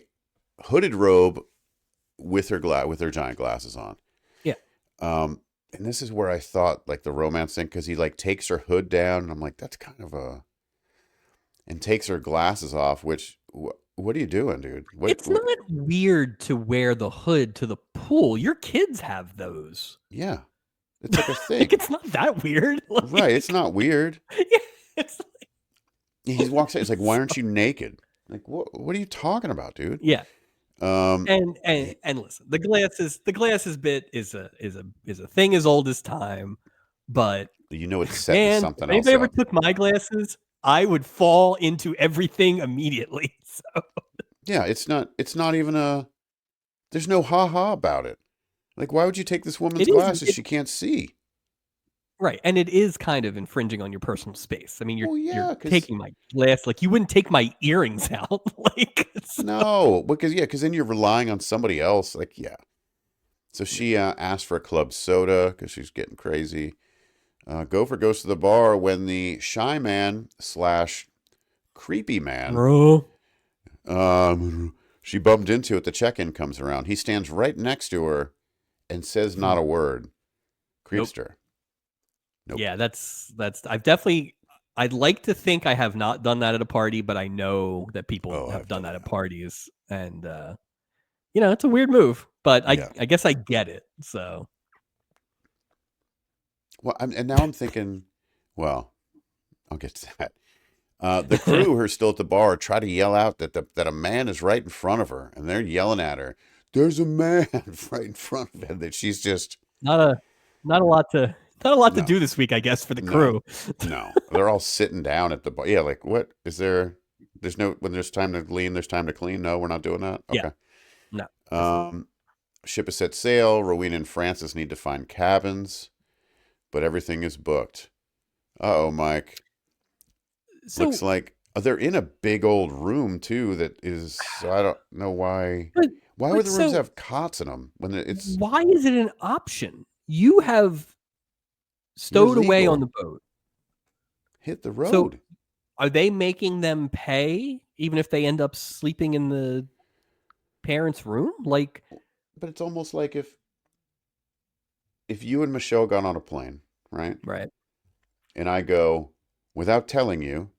hooded robe with her giant glasses on. Yeah. And this is where I thought like the romance thing, because he like takes her hood down, and I'm like, that's kind of a, and takes her glasses off. Which what are you doing, dude? It's not weird to wear the hood to the pool. Your kids have those. Yeah, it's like a Like, thing, it's not that weird. right? It's not weird. Yeah, it's like, He walks out. He's like, why aren't you naked? Like, what are you talking about, dude? yeah. Um, And listen, the glasses bit is a thing as old as time, but you know it's setting man, if something else anybody ever up. took my glasses, I would fall into everything immediately. So Yeah, it's not even a. There's no ha ha about it. Like, why would you take this woman's it is glasses? She can't see. right, and it is kind of infringing on your personal space. I mean, Well, you're yeah, because taking my glass, like you wouldn't take my earrings out, like so, no, because then you're relying on somebody else. Like, yeah. So she asked for a club soda because she's getting crazy. Gopher goes to the bar when the shy man slash creepy man bro. she bumped into at the check-in comes around. He stands right next to her and says not a word. Nope. Creepster. Nope. Yeah, that's I'd like to think I have not done that at a party, but I know that people have I've done done that at that. parties, and it's a weird move, but Yeah. I guess I get it. So Well, and now I'm thinking, well, I'll get to that. The crew who are still at the bar try to yell out that a man is right in front of her, and they're yelling at her. There's a man right in front of her. That she's just not a not a lot to no, do this week, I guess, for the no, crew. no. They're all sitting down at the bar. Yeah, like what is there? There's no when there's time to lean, there's time to clean. No, we're not doing that. Yeah, Okay. no. Ship has set sail. Rowena and Francis need to find cabins, but everything is booked. Uh-oh, Mike. So Looks like they're in a big old room too. That is, so I don't know why. but Why would but the rooms so have cots in them when it's why is it an option? You have you're stowed away on legal? the boat. Hit the So road. are they making them pay even if they end up sleeping in the parents' room? Like, But it's almost like if you and Michelle got on a plane, right? right. And I go without telling you,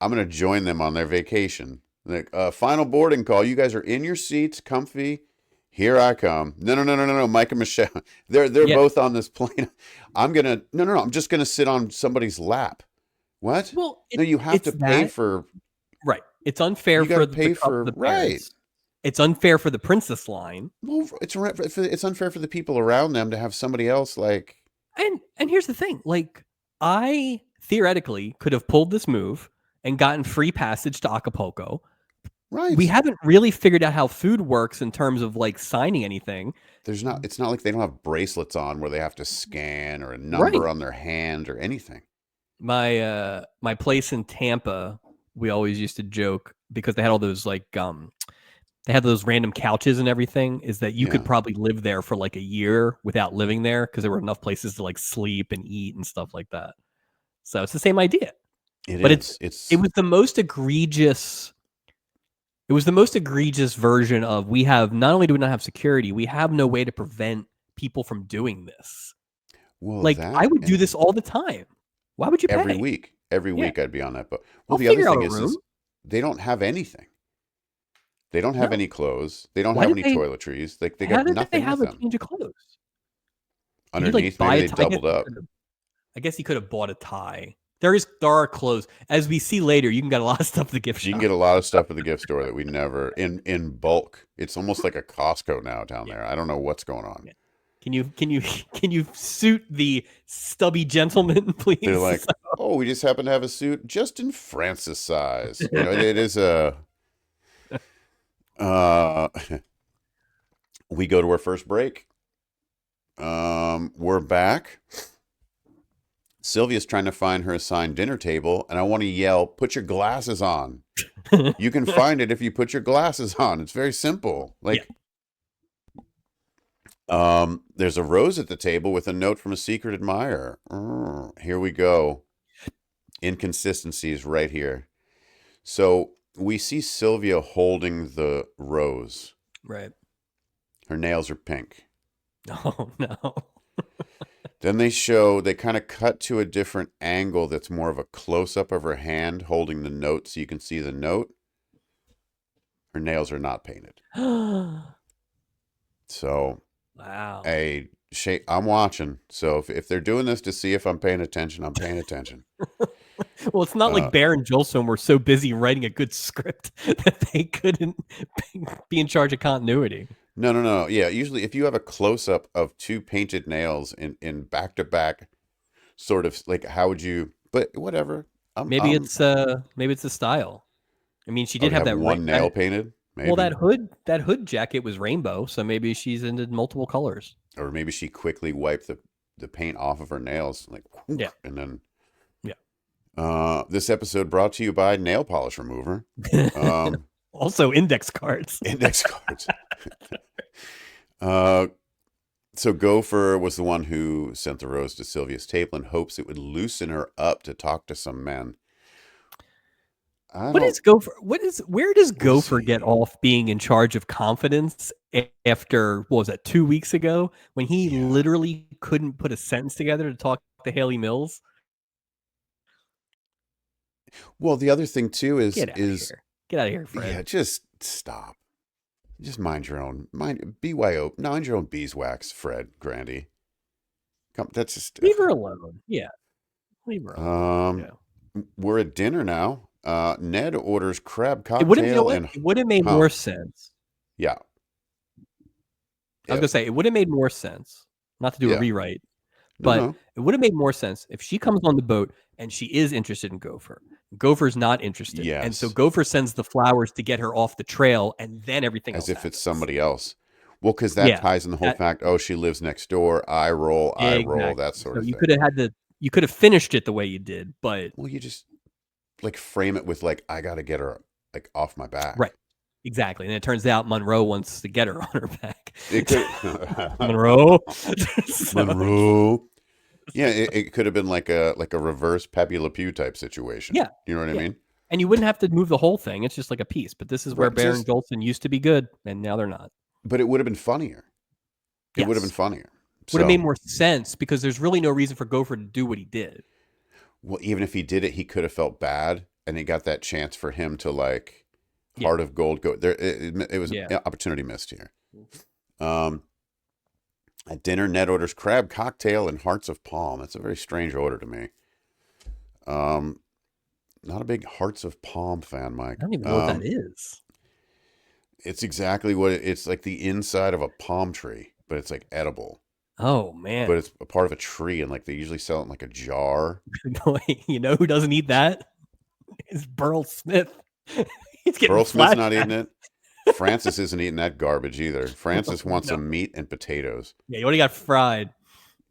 I'm gonna join them on their vacation. Like final boarding call. You guys are in your seats, comfy. Here I come. No. Mike and Michelle. They're Yeah. both on this plane. I'm gonna no. I'm just gonna sit on somebody's lap. What? Well, No, you have it's to pay that for. right. It's unfair You got for to pay for the right. parents. It's unfair for the princess line. Well, it's unfair for the people around them to have somebody else like. And here's the thing, like I theoretically could have pulled this move and gotten free passage to Acapulco. Right. We haven't really figured out how food works in terms of like signing anything. There's not. It's not like they don't have bracelets on where they have to scan or a number Right. on their hand or anything. My place in Tampa, we always used to joke because they had all those like they had those random couches and everything, is that you Yeah. could probably live there for like a year without living there because there were enough places to like sleep and eat and stuff like that. So it's the same idea. But it was the most egregious. It was the most egregious version of we have not only do we not have security, we have no way to prevent people from doing this. Well, Like I that would do and this all the time. Why would you every pay? week. Every Yeah, week I'd be on that boat. Well, I'll the other figure out thing a is room. they don't have anything. They don't have No. any clothes. They don't Why have did any they? toiletries. Like they How got did they nothing with have a them. change of clothes? Did you like Underneath, buy maybe a they tie? doubled up. I guess he could have bought a tie. There are clothes. As we see later, you can get a lot of stuff at the gift You can shop. get a lot of stuff at the gift store that we never in bulk. It's almost like a Costco now down Yeah. there. I don't know what's going on. Yeah. Can you suit the stubby gentleman, please? They're like, oh, we just happen to have a suit just in Francis size. You know, it is a. We go to our first break. We're back. Sylvia's trying to find her assigned dinner table, and I want to yell, "Put your glasses on." You can find it if you put your glasses on. It's very simple. Like, There's a rose at the table with a note from a secret admirer. Here we go. Inconsistencies right here. So we see Sylvia holding the rose. Right. Her nails are pink. Oh no. Then they kind of cut to a different angle that's more of a close up of her hand holding the note so you can see the note. Her nails are not painted. So, Wow. I'm watching. So if they're doing this to see if I'm paying attention, I'm paying attention. Well, it's not like Bear and Jolson were so busy writing a good script that they couldn't be in charge of continuity. No. Yeah, usually if you have a close up of two painted nails in back to back, sort of like how would you? But whatever. Maybe I'm. it's the style. I mean, she Oh, did to have have that one nail painted, well, maybe, that hood jacket was rainbow, so maybe she's into multiple colors. or maybe she quickly wiped the paint off of her nails, like, Yeah. and then. Yeah. This episode brought to you by nail polish remover. Also, index cards. Index cards. So Gopher was the one who sent the rose to Sylvia's table in hopes it would loosen her up to talk to some men. Where does Gopher get off being in charge of confidence after, what was that, 2 weeks ago, when he literally couldn't put a sentence together to talk to Haley Mills? Well, the other thing too is Get out of here, Fred. Yeah, just stop. Just mind your own BYO. Mind your own beeswax, Fred Grandy. Come, that's just leave her alone. Yeah, leave her alone. We're at dinner now. Ned orders crab cocktail and it would have made more sense. Yeah. I was gonna say it would have made more sense not to do a rewrite, but it would have made more sense if she comes on the boat and she is interested in Gopher. Gopher's not interested, and so Gopher sends the flowers to get her off the trail, and then everything as else if happens. It's somebody else. Well, because that ties in the whole fact. Oh, she lives next door. I roll, that sort of thing. You could have finished it the way you did, but you just like frame it with like, I got to get her like off my back, right? Exactly, and it turns out Monroe wants to get her on her back. Monroe. Yeah, it could have been like a reverse Pepe Le Pew type situation. Yeah, you know what I mean. And you wouldn't have to move the whole thing. It's just like a piece. But this is where Bear and Jolson used to be good, and now they're not. But it would have been funnier. It would have been funnier. Would have made more sense because there's really no reason for Gopher to do what he did. Well, even if he did it, he could have felt bad, and he got that chance for him to like Heart of Gold go there. It was an opportunity missed here. At dinner, Ned orders crab cocktail and hearts of palm. That's a very strange order to me. Not a big hearts of palm fan, Mike. I don't even know what that is. It's exactly what it's like, the inside of a palm tree, but it's like edible. Oh man! But it's a part of a tree, and like they usually sell it in like a jar. You know who doesn't eat that? It's Burl Smith. He's getting Burl Smith's not eating it. Francis isn't eating that garbage either. Francis wants some meat and potatoes. Yeah, you already got fried.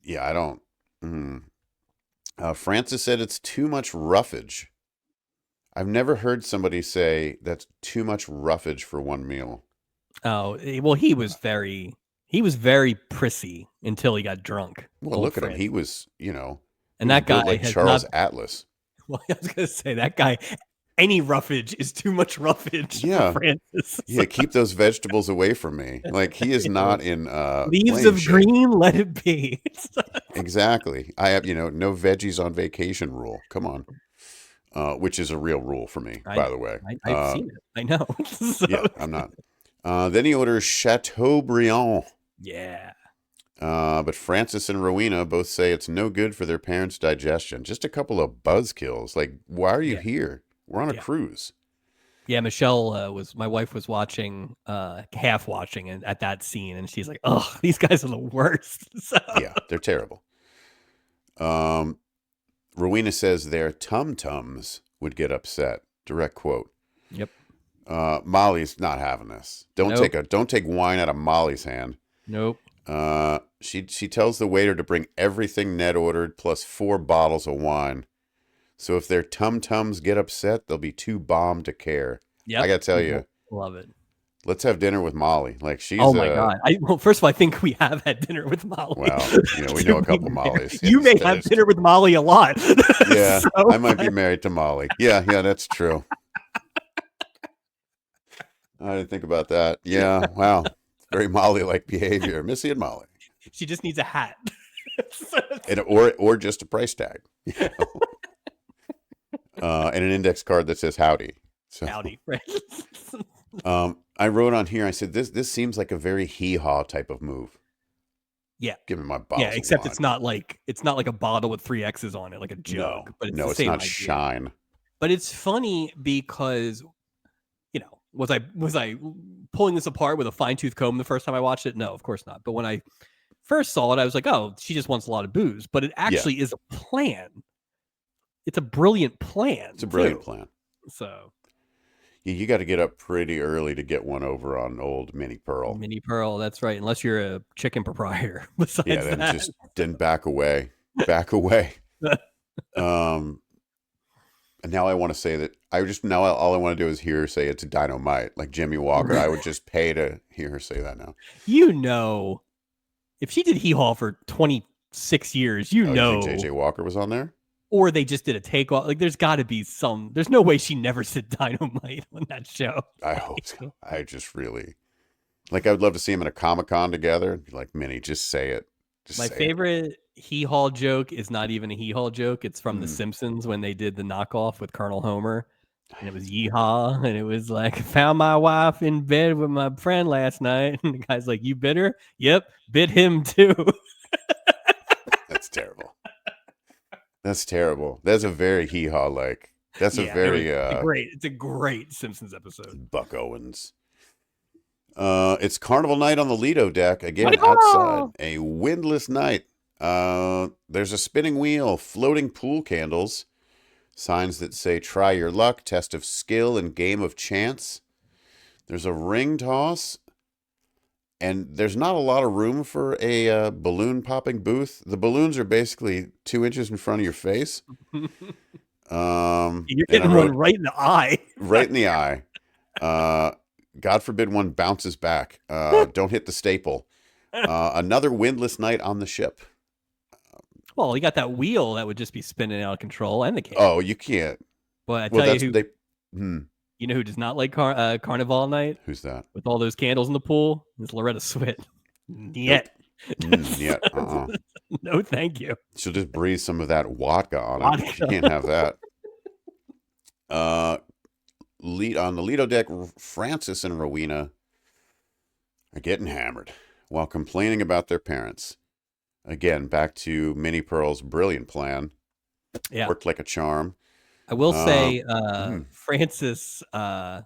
Yeah, I don't. Francis said it's too much roughage. I've never heard somebody say that's too much roughage for one meal. Oh, well, he was very prissy until he got drunk. Well, look at him. He was, and that guy like Charles Atlas. Well, I was going to say that guy. Any roughage is too much roughage for Francis. Yeah, keep those vegetables away from me. Like, he is not in leaves of green, let it be. Exactly. I have, no veggies on vacation rule. Come on. Which is a real rule for me, by the way. I've seen it. I know. Yeah, I'm not. Then he orders Chateaubriand. Yeah. But Francis and Rowena both say it's no good for their parents' digestion. Just a couple of buzzkills. Like, why are you here? We're on a cruise. Yeah, Michelle my wife was watching, half watching at that scene, and she's like, "Oh, these guys are the worst." Yeah, they're terrible. Rowena says their tum-tums would get upset. Direct quote. Yep. Molly's not having this. Don't take wine out of Molly's hand. Nope. She tells the waiter to bring everything Ned ordered plus 4 bottles of wine. So if their tum-tums get upset, they'll be too bombed to care. Yep. I got to tell you. Love it. Let's have dinner with Molly. Like Oh she's my a God. Well, first of all, I think we have had dinner with Molly. well, we know a couple Mollys. You may have dinner with Molly a lot. Yeah, So, I might be married to Molly. Yeah, that's true. I didn't think about that. Yeah, wow. Very Molly-like behavior. Missy and Molly. She just needs a hat. And, or just a price tag. You know? And an index card that says howdy. So, howdy, right? I wrote on here, I said, this seems like a very hee-haw type of move. Yeah. Give me my bottle. Yeah, except it's not like a bottle with 3 X's on it, like a jug. No, but it's no, the it's same not idea. Shine. But it's funny because, was I pulling this apart with a fine-tooth comb the first time I watched it? No, of course not. But when I first saw it, I was like, oh, she just wants a lot of booze. But it actually is a plan. It's a brilliant plan. It's a brilliant plan. So you got to get up pretty early to get one over on old Minnie Pearl. Minnie Pearl, that's right. Unless you're a chicken proprietor. Besides then back away. And now I want to say that all I want to do is hear her say it's dynamite, like Jimmy Walker. I would just pay to hear her say that now. If she did Hee Haw for 26 years, you think JJ Walker was on there? Or they just did a takeoff. Like, there's got to be some. There's no way she never said dynamite on that show. I hope so. I just really I would love to see them in a Comic-Con together. Like, Minnie, just say it. My favorite Hee Haw joke is not even a Hee Haw joke. It's from The Simpsons when they did the knockoff with Colonel Homer. And it was Yeehaw. And it was like, found my wife in bed with my friend last night. And the guy's like, you bit her? Yep, bit him too. That's terrible. That's terrible. That's a very Hee Haw like. That's a very it's a great Simpsons episode. Buck Owens. It's carnival night on the Lido deck again outside. A windless night. There's a spinning wheel, floating pool candles, signs that say "Try your luck," test of skill, and game of chance. There's a ring toss, and there's not a lot of room for a balloon popping booth. The balloons are basically 2 inches in front of your face. You're getting one right in the eye. Right in the eye. God forbid one bounces back. Don't hit the staple. Another windless night on the ship. Well, you got that wheel that would just be spinning out of control, and the candle. Oh, you can't. But I tell you you know who does not like Carnival night? Who's that? With all those candles in the pool? It's Loretta Swit. Yet. Yet. No, thank you. She'll just breathe some of that vodka on it. You can't have that. On the Lido deck, Francis and Rowena are getting hammered while complaining about their parents. Again, back to Minnie Pearl's brilliant plan. Yeah. Worked like a charm. I will say, Francis, a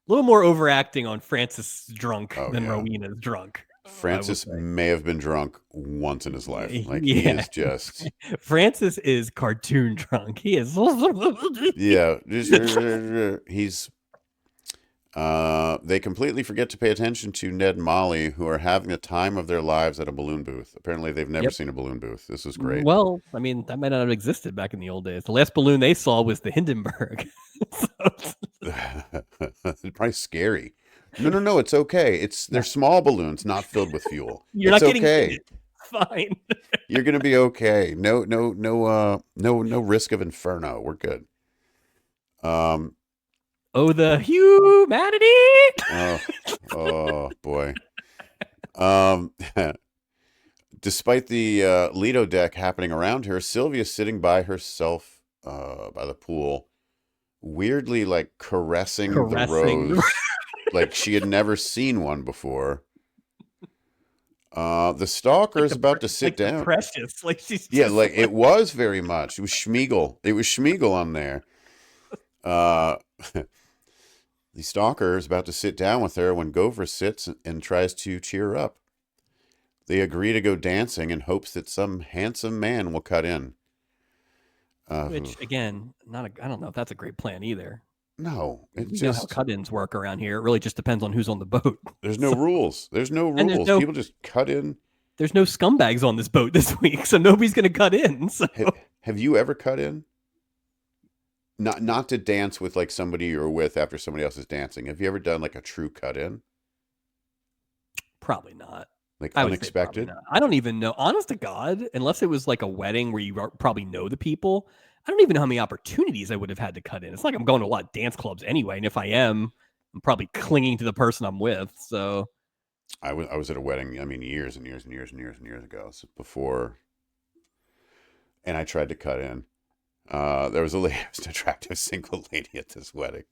little more overacting on Francis drunk than Rowena's drunk. Francis may have been drunk once in his life. Like, he is just... Francis is cartoon drunk. He is... Yeah. He's... They completely forget to pay attention to Ned and Molly, who are having the time of their lives at a balloon booth. Apparently, they've never seen a balloon booth. This is great. Well, I mean, that might not have existed back in the old days. The last balloon they saw was the Hindenburg. It's probably scary. No, it's okay. They're small balloons, not filled with fuel. You're not getting okay. Fine. You're gonna be okay. No risk of inferno. We're good. Oh, the humanity. Oh boy. Despite the Lido deck happening around her, Sylvia's sitting by herself by the pool, weirdly like caressing. The rose. Like she had never seen one before. The stalker is about to sit down. Precious, like she's like it was very much. It was Schmiegel. It was Schmiegel on there. The stalker is about to sit down with her when Gopher sits and tries to cheer her up. They agree to go dancing in hopes that some handsome man will cut in. Which again, I don't know if that's a great plan either. No, it's know how cut-ins work around here. It really just depends on who's on the boat. There's no rules. There's no rules. People just cut in. There's no scumbags on this boat this week, so nobody's going to cut in. So. Have you ever cut in? not to dance with like somebody you're with after somebody else is dancing. Have you ever done like a true cut in? Probably not. Like I would say probably unexpected? not. I don't even know. Honest to God, unless it was like a wedding where you probably know the people, I don't even know how many opportunities I would have had to cut in. It's like I'm going to a lot of dance clubs anyway, and if I am, I'm probably clinging to the person I'm with. So I was at a wedding, I mean, years and years and years and years and years ago. So before, and I tried to cut in. There was a lady, an attractive single lady at this wedding.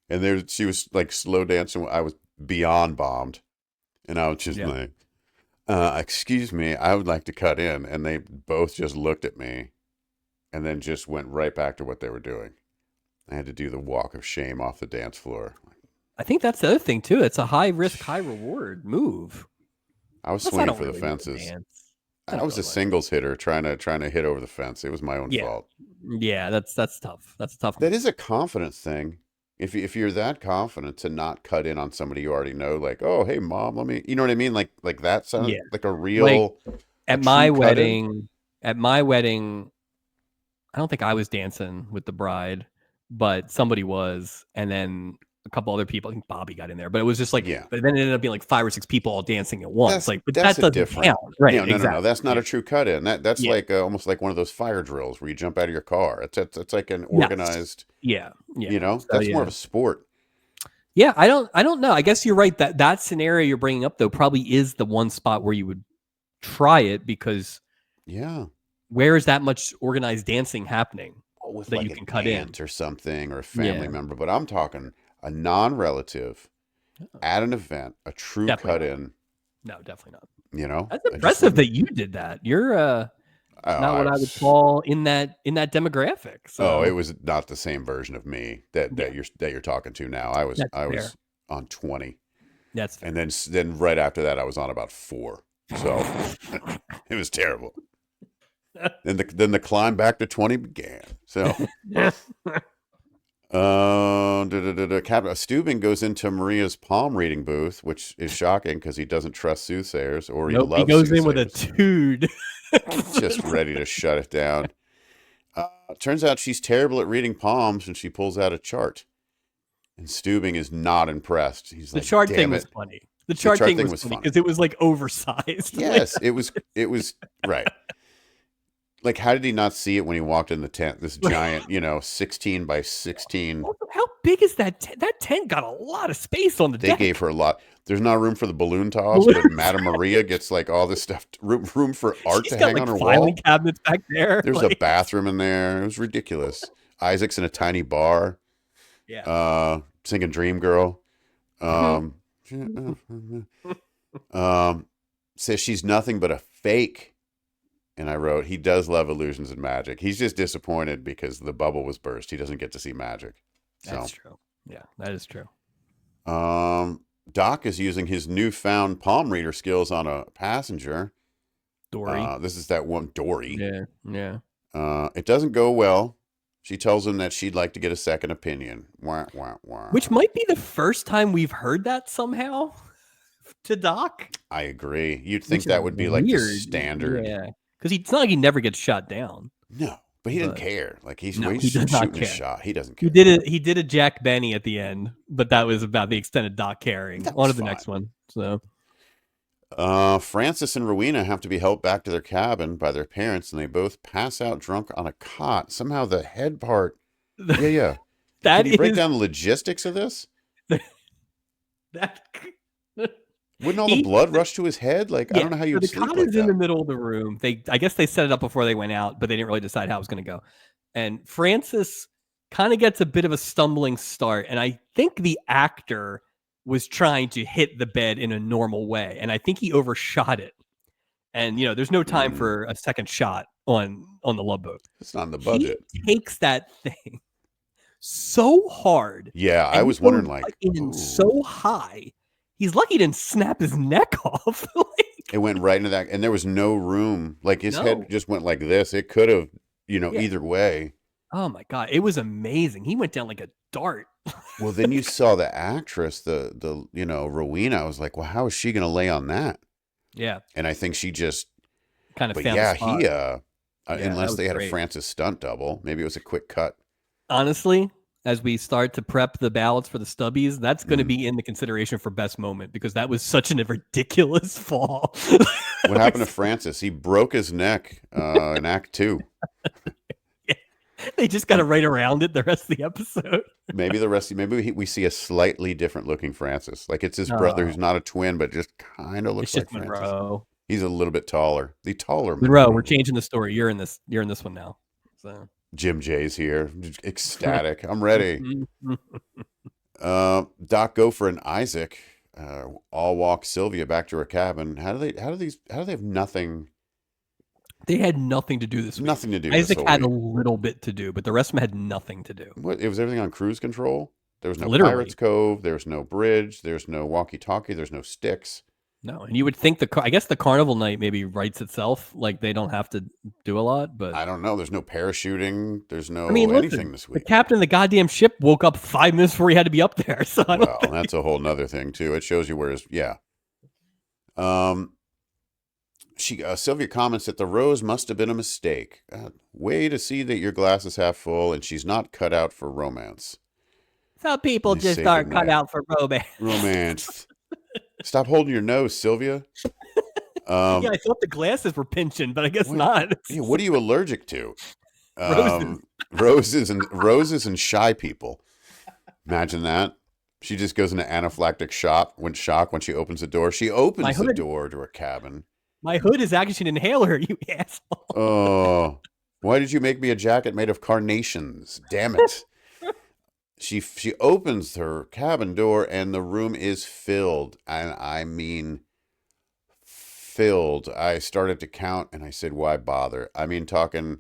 And she was like slow dancing. I was beyond bombed. And I was just yeah, like, excuse me, I would like to cut in. And they both just looked at me and then just went right back to what they were doing. I had to do the walk of shame off the dance floor. I think that's the other thing too. It's a high risk, high reward move. I was Plus, I swinging don't for the really want to fences. dance. I I don't was really a want to. singles hitter trying to hit over the fence. It was my own Yeah, fault. yeah, that's tough. That's a tough That move. is a confidence thing. If you're that confident to not cut in on somebody you already know, like, oh hey mom, let me, you know what I mean, like that sounds Yeah, like a like real, a at true my cut in. wedding. At my wedding, I don't think I was dancing with the bride, but somebody was, and then a couple other people. I think Bobby got in there, but it was just like. Yeah, But then it ended up being like 5 or 6 people all dancing at once. that's Like, but that's that a doesn't different. count, right? No. Exactly. That's not Yeah. a true cut in. That's Yeah. like almost like one of those fire drills where you jump out of your car. It's like an Yes. organized. Yeah. Yeah. So That's more of yeah. a sport. Yeah. I don't know. I guess you're right. That scenario you're bringing up though probably is the one spot where you would try it because Yeah, where is that much organized dancing happening with that like you an can cut in? aunt or something or a family Yeah. member. But I'm talking a non-relative Oh, at an event, a true definitely cut not. in. No, definitely not. That's I just impressive wouldn't. that you did that. You're Oh, not what I would call in that demographic. it So was not the same version of me yeah, that you're talking to now. I was that's I fair. was on 20, That's and fair. then right after that I was on about 4. So it was terrible. Then the climb back to 20 began. So Captain Steuben goes into Maria's palm reading booth, which is shocking because he doesn't trust soothsayers or he Nope, he loves goes in with a soothsayers. tude. Just ready to shut it down. Turns out she's terrible at reading palms, and she pulls out a chart. And Steubing is not impressed. He's The like, chart thing "Damn was it!" funny. The The chart chart thing thing was was funny funny. because it was like oversized. Like, Yes, it was right. Like, how did he not see it when he walked in the tent? This giant, 16 by 16. also, how big is that tent? That tent got a lot of space on the They gave deck. her a lot. There's not room for the balloon toss, but Madame Maria gets like all this stuff. Room for art She's to got hang like on her filing wall. cabinets back there. There's a Like, bathroom in there. It was ridiculous. Isaac's in a tiny bar, yeah. singing Dream Girl. Um, says she's nothing but a fake. And I wrote, he does love illusions and magic. He's just disappointed because the bubble was burst. He doesn't get to see magic. So, That's true. Yeah, that is true. Doc is using his newfound palm reader skills on a passenger. Dory. This is that one, Dory. Yeah, yeah. It doesn't go well. She tells him that she'd like to get a second opinion. Wah, wah, wah. Which might be the first time we've heard that somehow to Doc. I agree. You'd think Which is that would be like the weird. standard. Yeah. Because it's not like he never gets shot down. No, but he didn't But care. Like he's no, he does not shooting a care. shot. He doesn't He care. did it. He did a Jack Benny at the end, but that was about the extent of Doc caring. That On was to the fine. next one. So Francis and Rowena have to be helped back to their cabin by their parents, and they both pass out drunk on a cot. Somehow the head part. Yeah. Can that you break is down the logistics of this? that. Wouldn't all the blood rush to his head? Like, I Yeah. don't know how So you'd the sleep cot like is in that. the middle of the room. I guess they set it up before they went out, but they didn't really decide how it was going to go. And Francis kind of gets a bit of a stumbling start, and I think the actor was trying to hit the bed in a normal way, and I think he overshot it. And there's no time for a second shot on the Love Boat. It's not in the He budget. takes that thing so hard, Yeah, I and he was goes wondering, like, in ooh. so high. He's lucky he didn't snap his neck off. It went right into that, and there was no room. Like his head No. just went like this. It could have, Yeah. either way. Oh my god, it was amazing. He went down like a dart. Well, then you saw the actress, the Rowena. I was like, well, how is she going to lay on that? Yeah, And I think she just, kind of but found a yeah, spot. he, Yeah, that unless was they had a great. Francis stunt double, maybe it was a quick cut. honestly, as we start to prep the ballots for the stubbies, that's going to Mm. be in the consideration for best moment because that was such a ridiculous fall. What happened to Francis? He broke his neck in Act 2. They just got to write around it the rest of the episode. Maybe we see a slightly different looking Francis. Like it's his brother No, who's not a twin, but just kind of it's looks like just Francis. Monroe. He's a little bit taller. The taller Monroe, Monroe. we're changing the story. You're in this. You're in this one now. So. Jim J's here, ecstatic. I'm ready. Doc Gopher and Isaac all walk Sylvia back to her cabin. How do they have nothing? They had nothing to do this week. Nothing to do. Isaac had a little bit to do, but the rest of them had nothing to do. What? It was everything on cruise control. There was no Literally. Pirates Cove. There was no bridge. There's no walkie-talkie. There's no sticks. No, and you would think I guess the carnival night maybe writes itself. Like they don't have to do a lot, but I don't know. There's no parachuting. There's no anything this the week. captain of the goddamn ship woke up 5 minutes before he had to be up there. So That's a whole nother thing too. It shows you where his Sylvia comments that the rose must have been a mistake. Way to see that your glass is half full and she's not cut out for romance. Some people just aren't cut out for romance. Stop holding your nose, Sylvia. Yeah, I thought the glasses were pinching, but I guess not. Yeah, what are you allergic to? Roses. Roses and shy people. Imagine that. She just goes into anaphylactic shock when she opens the door. She opens the door to her cabin. My hood is actually an inhaler, you asshole. Oh, why did you make me a jacket made of carnations? Damn it. She opens her cabin door and the room is filled. And I mean filled. I started to count and I said, why bother? I mean, talking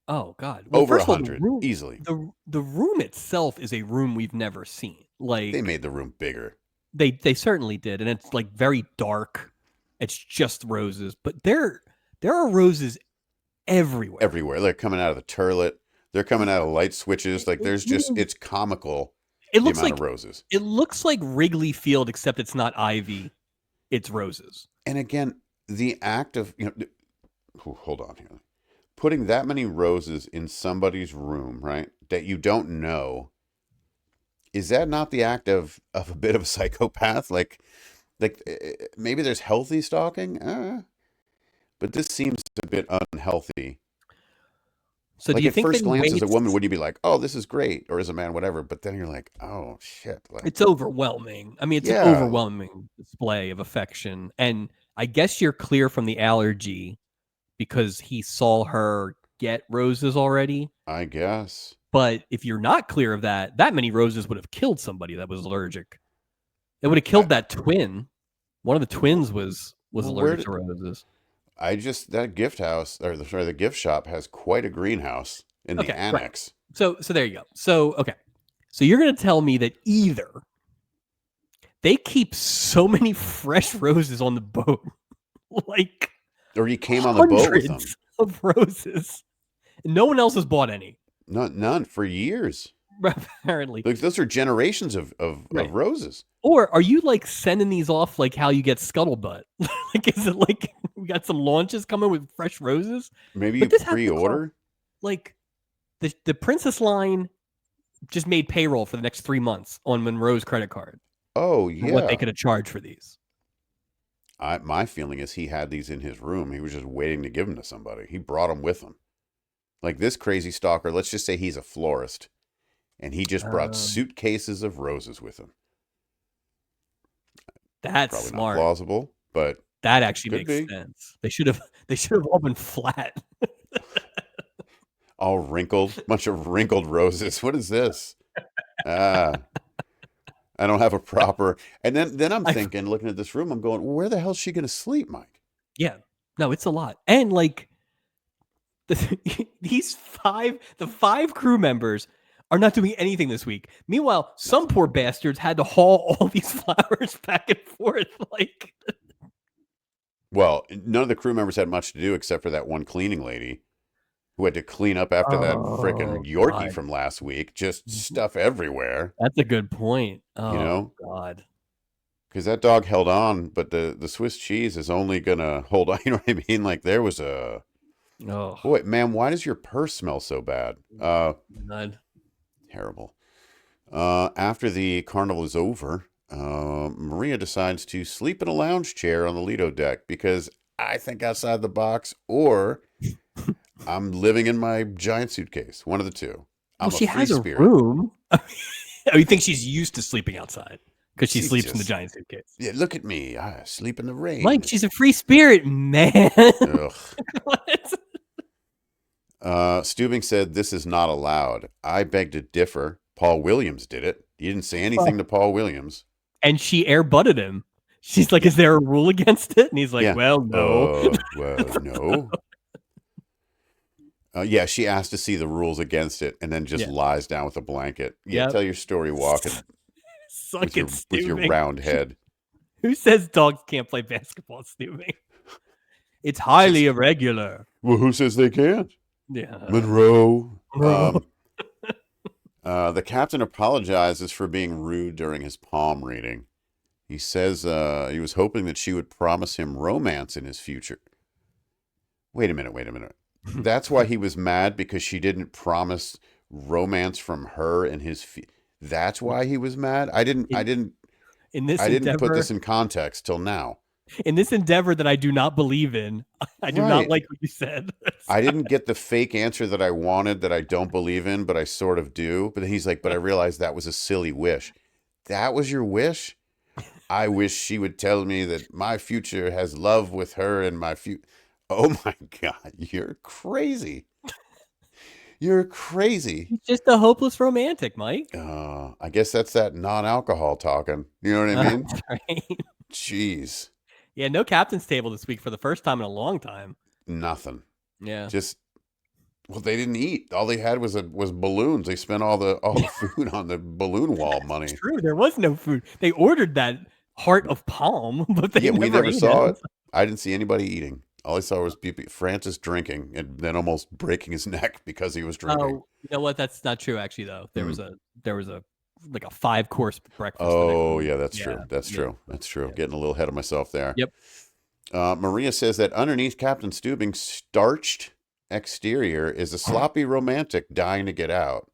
oh God, well, over 100 easily. The room itself is a room we've never seen. Like they made the room bigger. They certainly did, and it's like very dark. It's just roses, but there are roses everywhere. Everywhere. They're coming out of the turlet. They're coming out of light switches. Like it's comical. It looks like roses. It looks like Wrigley Field, except it's not ivy. It's roses. And again, the act of hold on here, putting that many roses in somebody's room, right? That you don't know. Is that not the act of a bit of a psychopath? Like maybe there's healthy stalking, but this seems a bit unhealthy. So like do you at think first glance as a woman, would you be like, oh, this is great, or as a man, whatever? But then you're like, oh shit, like, it's overwhelming. I mean, it's an overwhelming display of affection, and I guess you're clear from the allergy because he saw her get roses already. I guess. But if you're not clear of that many roses would have killed somebody that was allergic. It would have killed that twin. One of the twins was allergic to roses. That gift house, or the gift shop has quite a greenhouse in the annex. Right. So there you go. So, okay. So you're going to tell me that either they keep so many fresh roses on the boat, like, or he came on the boat with them of roses, and no one else has bought any. None for years. Apparently, like those are generations of roses. Or are you like sending these off like how you get scuttlebutt? Like, is it like we got some launches coming with fresh roses? Maybe you pre-order. Like the Princess line just made payroll for the next 3 months on Monroe's credit card. Oh yeah, what they could have charged for these. My feeling is he had these in his room. He was just waiting to give them to somebody. He brought them with him. Like this crazy stalker. Let's just say he's a florist. And he just brought suitcases of roses with him. That's probably smart. Not plausible, but that actually makes sense. They should have all been flat. All wrinkled, bunch of wrinkled roses. What is this? I don't have a proper. And then I'm thinking, looking at this room, I'm going, well, where the hell is she going to sleep, Mike? Yeah, no, it's a lot. And like the five crew members are not doing anything this week. Meanwhile, some poor bastards had to haul all these flowers back and forth. Like, well, none of the crew members had much to do except for that one cleaning lady who had to clean up after that frickin' Yorkie from last week. Just stuff everywhere. That's a good point. Oh, God. Because that dog held on, but the Swiss cheese is only going to hold on. You know what I mean? Like there was a... Oh. Boy, man, why does your purse smell so bad? God. Terrible. After the carnival is over, Maria decides to sleep in a lounge chair on the Lido deck because I think outside the box, or I'm living in my giant suitcase. One of the two. Well, I'm a she free has a spirit. room. Oh, you think she's used to sleeping outside because she She's sleeps in the just, giant suitcase? yeah, look at me. I sleep in the Mike, rain. she's a free spirit, man. Ugh. What? Steubing said this is not allowed. I beg to differ. Paul Williams did it. You didn't say anything to Paul Williams. And she air butted him. She's like, Yeah. "Is there a rule against it?" And he's like, Yeah. "Well, no." Well, no. Yeah, she asked to see the rules against it and then just Yeah. lies down with a blanket. Yeah, Yep. tell your story walking Suck with it, with your Steubing. round head. Who says dogs can't play basketball, Steubing? It's highly irregular. Well, who says they can't? Yeah. Monroe. Bro. The captain apologizes for being rude during his palm reading. He says he was hoping that she would promise him romance in his future. Wait a minute. That's why he was mad, because she didn't promise romance from her in his That's why he was mad? I didn't In this put endeavor, this in context till now. that I do not believe in, I do not Right. like what you said. I didn't get the fake answer that I wanted, that I don't believe in, but I sort of do. But then he's like, but I realized that was a silly wish. That was your wish? I wish she would tell me that my future has love with her and my future. Oh my God, you're crazy. You're crazy. He's just a hopeless romantic, Mike. I guess that's that non-alcohol talking. You know what I mean? That's right. Jeez. Yeah, no captain's table this week for the first time in a long time. Nothing. Yeah. Just, well, they didn't eat. All they had was balloons. They spent all the food on the balloon wall money. It's true. There was no food. They ordered that heart of palm, but they We never ate saw it. it. I didn't see anybody eating. All I saw was Francis drinking and then almost breaking his neck because he was drinking. Oh, you know what? That's not true. Actually, though, there was a like a 5-course breakfast. Oh yeah, that's true. That's true. That's true. Getting a little ahead of myself there. Yep. Maria says that underneath Captain Steubing's starched exterior is a sloppy romantic dying to get out.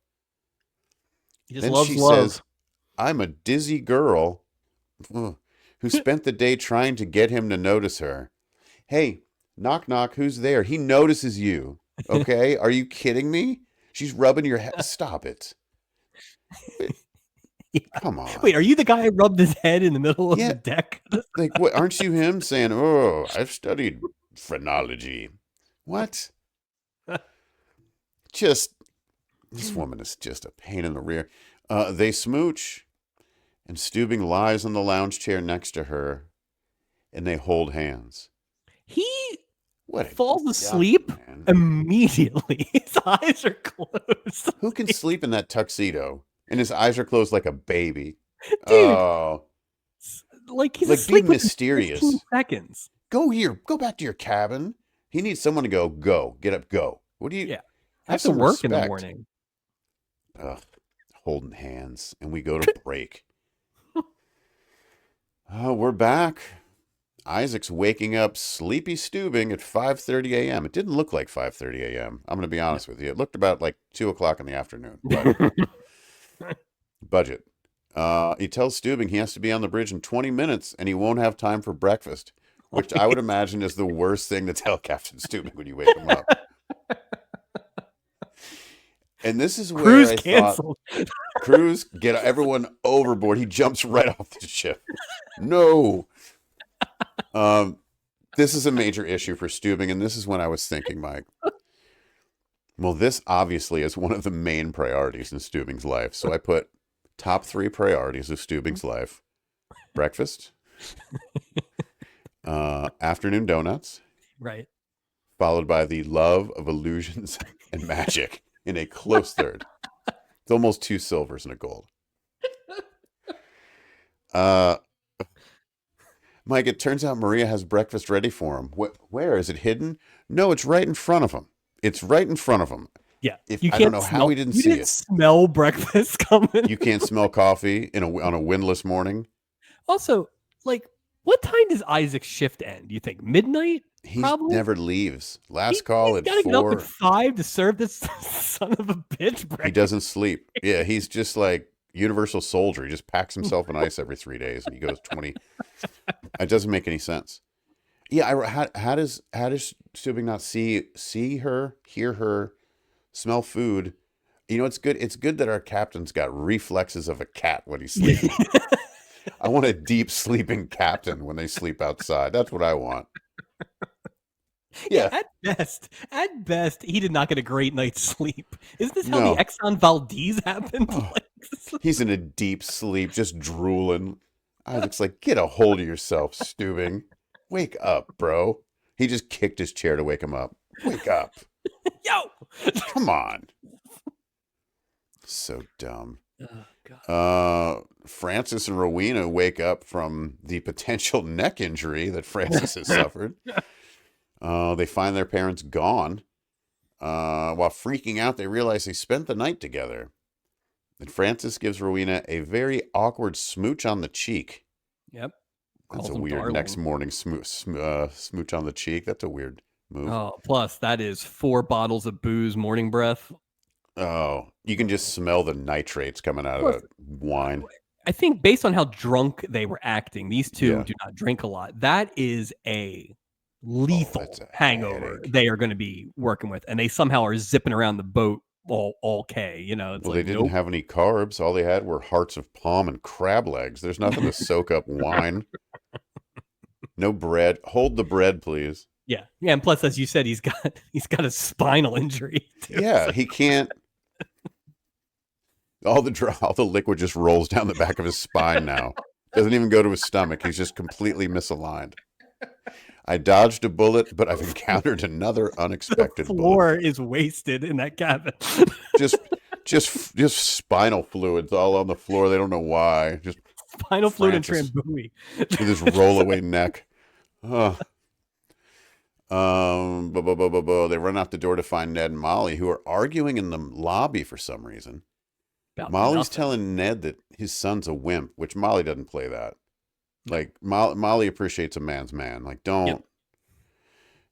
He just Then loves she love. says, "I'm a dizzy girl who spent the day trying to get him to notice her. Hey, knock knock, who's there? He notices you. Okay? Are you kidding me? She's rubbing your head. Stop it. Come on. Wait, are you the guy who rubbed his head in the middle of the deck? Like, what? Aren't you him saying, oh, I've studied phrenology? What? This woman is just a pain in the rear. They smooch, and Steubing lies on the lounge chair next to her, and they hold hands. He What falls asleep immediately. His eyes are closed. Who can sleep in that tuxedo? And his eyes are closed like a baby. Dude. Oh. Like he's Like, asleep be mysterious. 15 seconds. Go back to your cabin. He needs someone to go, get up, go. What do you? Yeah. Have to some work in the respect. morning. Ugh, holding hands, and we go to break. We're back. Isaac's waking up sleepy Steubing at 5:30 a.m. It didn't look like 5:30 a.m. I'm going to be honest with you. It looked about like 2 o'clock in the afternoon. But budget. He tells Steubing he has to be on the bridge in 20 minutes, and he won't have time for breakfast, which I would imagine is the worst thing to tell Captain Steubing when you wake him up. And this is where Cruise I canceled. thought, cruise, get everyone overboard. He jumps right off the ship. No. This is a major issue for Steubing, and this is when I was thinking, Mike, well, this obviously is one of the main priorities in Steubing's life. So I put top 3 priorities of Steubing's life: breakfast, afternoon donuts, Right. followed by the love of illusions and magic in a close third. It's almost 2 silvers and a gold. Mike, it turns out Maria has breakfast ready for him. Where is it hidden? No, it's right in front of him. It's right in front of him. Yeah. I don't know how he didn't see it. Smell breakfast coming. You can't smell coffee on a windless morning. Also, like, what time does Isaac's shift end? You think midnight? He Probably. never leaves. Last He's call at got to get up at 4. 5 to serve this son of a bitch He breakfast. doesn't sleep. Yeah, he's just like Universal Soldier. He just packs himself in ice every 3 days, and he goes 20. It doesn't make any sense. Yeah, how does Stubing not see her, hear her, smell food? You know, it's good. It's good that our captain's got reflexes of a cat when he's sleeping. I want a deep sleeping captain when they sleep outside. That's what I want. Yeah, Yeah. at best, he did not get a great night's sleep. Isn't this how the No. Exxon Valdez happened? Oh, Like, he's in a deep sleep, just drooling. Isaac's like, get a hold of yourself, Stubing. Wake up, bro. He just kicked his chair to wake him up. Wake up. yo! Come on. So dumb. Oh, God. Francis and Rowena wake up from the potential neck injury that Francis has suffered. They find their parents gone. While freaking out, they realize they spent the night together. And Francis gives Rowena a very awkward smooch on the cheek. Yep. That's Calls a him weird darling. next morning smooch on the cheek. That's a weird move. Oh, plus that is 4 bottles of booze morning breath. Oh, you can just smell the nitrates coming out of that wine. I think based on how drunk they were acting, these two Yeah. do not drink a lot. That is a lethal that's a hangover headache. they are going to be working with, and they somehow are zipping around the boat all K. You know, it's Well, like they didn't nope. have any carbs. All they had were hearts of palm and crab legs. There's nothing to soak up wine. No bread. Hold the bread, please. Yeah, and plus, as you said, he's got a spinal injury too. Yeah, he can't. All the liquid just rolls down the back of his spine now. Doesn't even go to his stomach. He's just completely misaligned. I dodged a bullet, but I've encountered another unexpected The floor bullet. is wasted in that cabin. Just spinal fluids all on the floor. They don't know why. Just Spinal fluid and Francis Trambouille. with his rollaway neck. They run out the door to find Ned and Molly, who are arguing in the lobby for some reason. About Molly's nothing. telling Ned that his son's a wimp, which Molly doesn't play that. Like, Molly appreciates a man's man. Like, don't. Yep.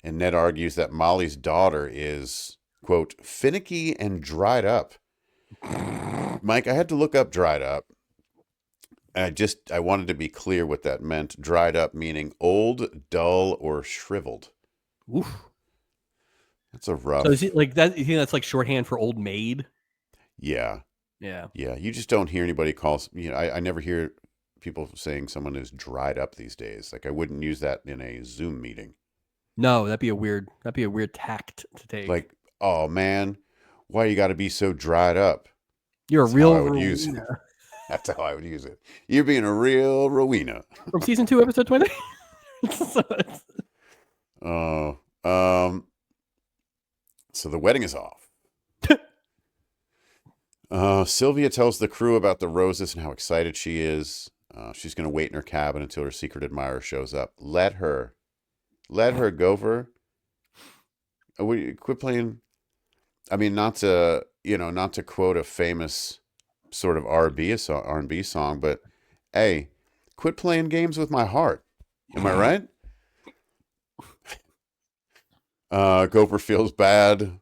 And Ned argues that Molly's daughter is, quote, finicky and dried up. Mike, I had to look up dried up. I wanted to be clear what that meant. Dried up meaning old, dull, or shriveled. Oof. That's a rough. So is it like that? You think that's like shorthand for old maid? Yeah. Yeah. Yeah. You just don't hear anybody call. I never hear people saying someone is dried up these days. Like, I wouldn't use that in a Zoom meeting. No, that'd be a weird tact to take. Like, oh man, why you got to be so dried up? You're That's a real how I would use it. That's how I would use it. You're being a real Rowena. From season 2, episode 20. So the wedding is off. Sylvia tells the crew about the roses and how excited she is. She's going to wait in her cabin until her secret admirer shows up. Let her, Gopher. Quit playing. I mean, not to quote a famous sort of R&B song, but hey, quit playing games with my heart. Am I right? Gopher feels bad.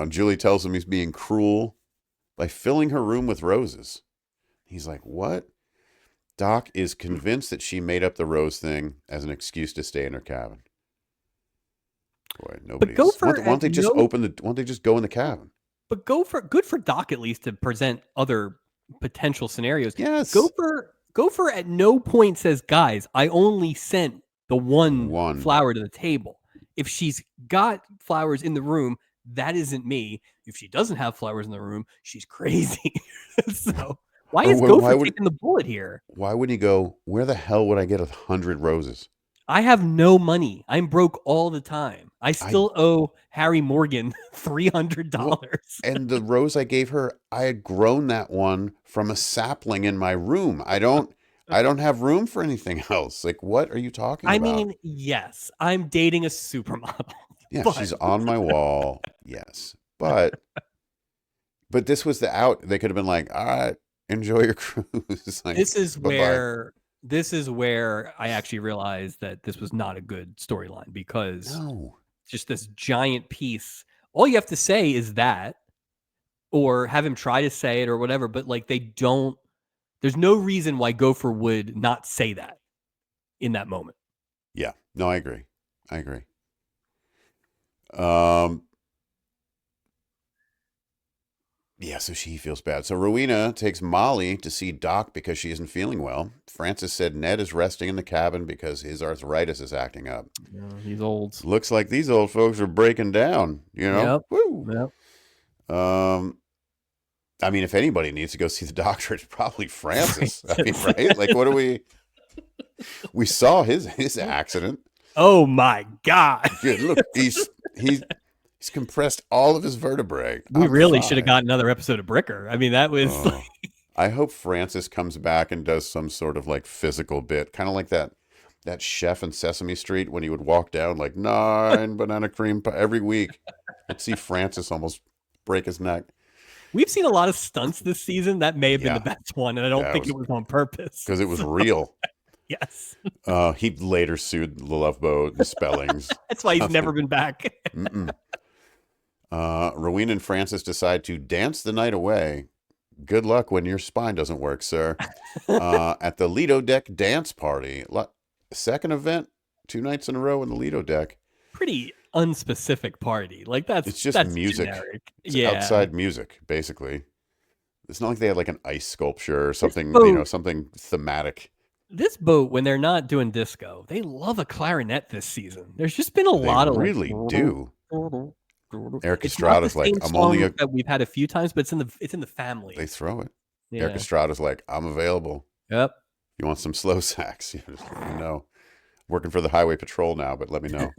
Julie tells him he's being cruel by filling her room with roses. He's like, what? Doc is convinced that she made up the rose thing as an excuse to stay in her cabin. Boy, nobody's. Why don't they just why don't they just go in the cabin? But good for Doc at least to present other potential scenarios. Yes. Gopher at no point says, guys, I only sent the one flower to the table. If she's got flowers in the room, that isn't me. If she doesn't have flowers in the room, she's crazy. So why is Gopher taking the bullet here? Why would he go, where the hell would I get 100 roses? I have no money. I'm broke all the time. I still owe Harry Morgan $300. Well, and the rose I gave her, I had grown that one from a sapling in my room. I don't have room for anything else. Like, what are you talking about? I mean, yes, I'm dating a supermodel. Yeah, she's on my wall. Yes. But this was the out. They could have been like, all right, enjoy your cruise. Like, this is bye-bye. where this is where I actually realized that this was not a good storyline, because No. just this giant piece. All you have to say is that, or have him try to say it or whatever, but like they don't, there's no reason why Gopher would not say that in that moment. Yeah. No, I agree. I agree. Um, yeah, so she feels bad. So Rowena takes Molly to see Doc because she isn't feeling well. Francis said Ned is resting in the cabin because his arthritis is acting up. Yeah, he's old. Looks like these old folks are breaking down, you know? Yep. Woo! Yep. I mean, if anybody needs to go see the doctor, it's probably Francis. I mean, right? Like, what do we saw his accident. Oh my God. Good. Look, he's compressed all of his vertebrae. We I'm really should have fine. got another episode of Bricker. I mean, that was Oh, I hope Francis comes back and does some sort of like physical bit, kind of like that chef in Sesame Street when he would walk down like 9 banana cream pie every week. I'd see Francis almost break his neck. We've seen a lot of stunts this season. That may have been Yeah, the best one, and I don't think it was on purpose. because it was real. Yes. He later sued the Love Boat and Spellings. That's why he's never been back. Rowena and Francis decide to dance the night away. Good luck when your spine doesn't work, sir. At the Lido Deck dance party. Second event, 2 nights in a row in the Lido Deck. Pretty unspecific party. Like It's just that's music. generic. It's Yeah. outside music, basically. It's not like they had like an ice sculpture or something, something thematic. This boat, when they're not doing disco, they love a clarinet this season. There's just been a lot of really do. Eric It's not the Estrada's like, same I'm song only a. that we've had a few times, but it's in the family. They throw it. Yeah. Eric Estrada's like, I'm available. Yep. You want some slow sax? Just let me know. Working for the highway patrol now, but let me know.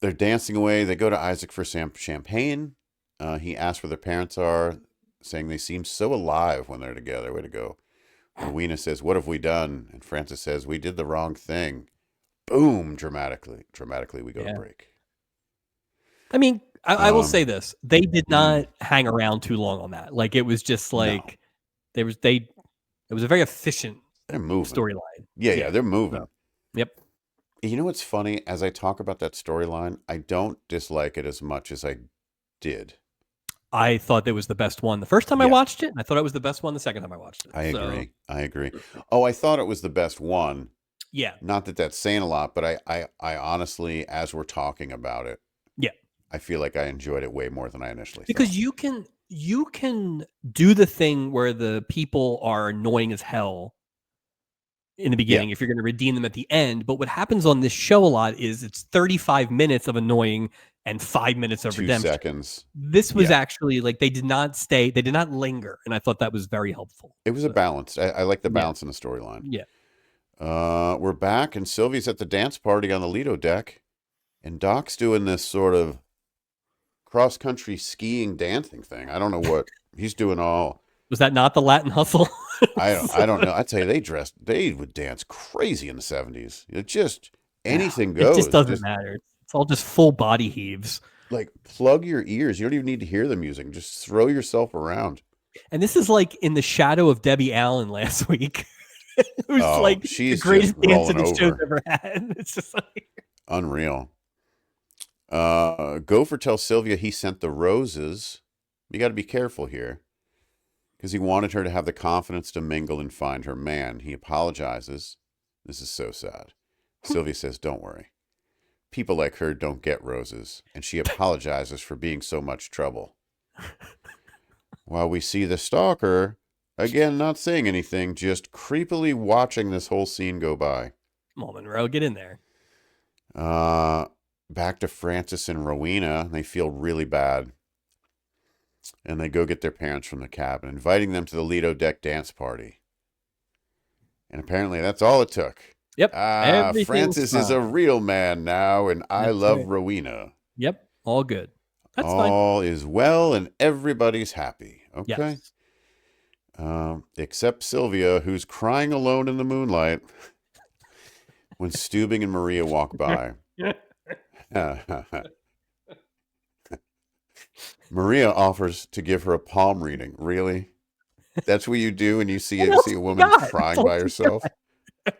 They're dancing away. They go to Isaac for some champagne. He asks where their parents are, saying they seem so alive when they're together. Way to go. Rowena says, what have we done? And Francis says, we did the wrong thing. Boom, dramatically we go to break. I mean, I will say this. They did not hang around too long on that. Like, it was just like, it was a very efficient storyline. Yeah, they're moving. So, yep. You know what's funny? As I talk about that storyline, I don't dislike it as much as I did. I thought it was the best one the first time I watched it. I thought it was the best one the second time I watched it. I agree. Oh, I thought it was the best one. Yeah. Not that that's saying a lot, but I honestly, as we're talking about it, I feel like I enjoyed it way more than I initially because thought. you can do the thing where the people are annoying as hell in the beginning if you're going to redeem them at the end. But what happens on this show a lot is it's 35 minutes of annoying and 5 minutes of 2 redemption. seconds. This was actually like they did not linger, and I thought that was very helpful. It was a balance. I like the balance in the storyline. Yeah. We're back, and Sylvie's at the dance party on the Lido Deck, and Doc's doing this sort of cross-country skiing dancing thing. I don't know what he's doing. Was that not the Latin hustle? I don't know. I tell you, they would dance crazy in the 70s. It just anything goes. It just doesn't matter. It's all just full body heaves. Like, plug your ears. You don't even need to hear the music. Just throw yourself around. And this is like in the shadow of Debbie Allen last week. It was like she's the greatest dance rolling the show's over. ever had. It's just like Unreal. Gopher tells Sylvia he sent the roses. You got to be careful here, because he wanted her to have the confidence to mingle and find her man. He apologizes. This is so sad. Sylvia says, don't worry. People like her don't get roses, and she apologizes for being so much trouble. While we see the stalker, again, not saying anything, just creepily watching this whole scene go by. Come on, Monroe, get in there. Back to Francis and Rowena. They feel really bad. And they go get their parents from the cabin, inviting them to the Lido Deck dance party. And apparently that's all it took. Yep. Francis is a real man now, and I love Rowena. Yep. All good. That's all fine. Is well, and everybody's happy. Okay. Yes. Except Sylvia, who's crying alone in the moonlight when Steubing and Maria walk by. Maria offers to give her a palm reading. Really? That's what you do when you see What a else you woman got? What crying else by you herself.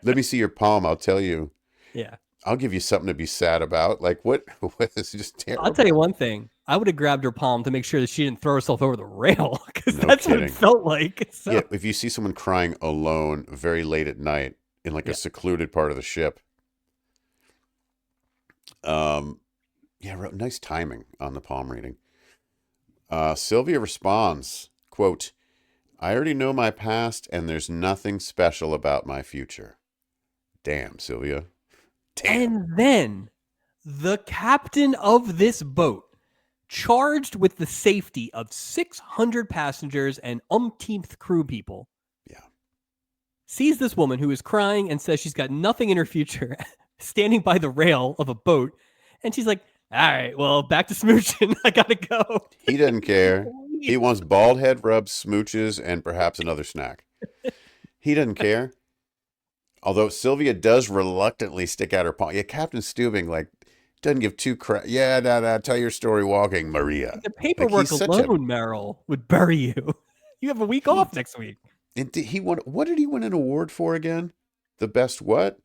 Let me see your palm. I'll tell you. Yeah. I'll give you something to be sad about. Like what? What is just I'll tell you terrible? one thing. I would have grabbed her palm to make sure that she didn't throw herself over the rail because No that's what it kidding. felt like. Yeah, So, if you see someone crying alone very late at night in like a yeah. secluded part of the ship, um, yeah, nice timing on the palm reading. Sylvia responds, quote, I already know my past and there's nothing special about my future. Damn, Sylvia. Damn. And then the captain of this boat, charged with the safety of 600 passengers and umpteenth crew people, Yeah. sees this woman who is crying and says she's got nothing in her future standing by the rail of a boat. And she's like, all right, well, back to smooching. I got to go. He doesn't care. He wants bald head rubs, smooches, and perhaps another snack. He doesn't care. Although Sylvia does reluctantly stick out her palm. Yeah, Captain Steubing, like, doesn't give two crap. Yeah, nah, tell your story walking, Maria. The Like, paperwork he's such a. alone, Meryl, would bury you. You have a week He, off next week. and he won. What did he win an award for again? The best what?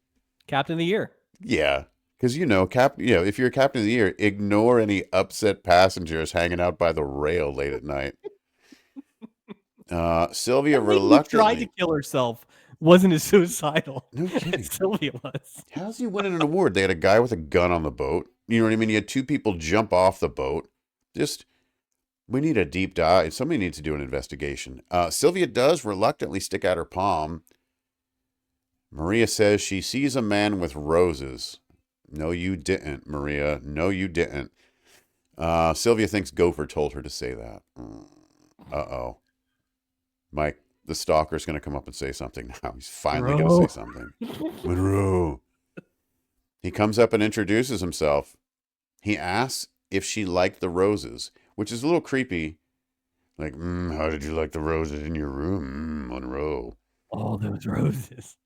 Captain of the year. Yeah. Because, if you're a captain of the year, ignore any upset passengers hanging out by the rail late at night. Sylvia That lady who tried to reluctantly. kill herself wasn't as suicidal No as kidding. Sylvia was. How's he winning an award? They had a guy with a gun on the boat. You know what I mean? You had two people jump off the boat. We need a deep dive. Somebody needs to do an investigation. Sylvia does reluctantly stick out her palm. Maria says she sees a man with roses. No, you didn't, Maria. No, you didn't. Sylvia thinks Gopher told her to say that. Uh-oh. Mike, the stalker's going to come up and say something now. He's finally going to say something. Monroe. He comes up and introduces himself. He asks if she liked the roses, which is a little creepy. Like, how did you like the roses in your room, Monroe? All those roses.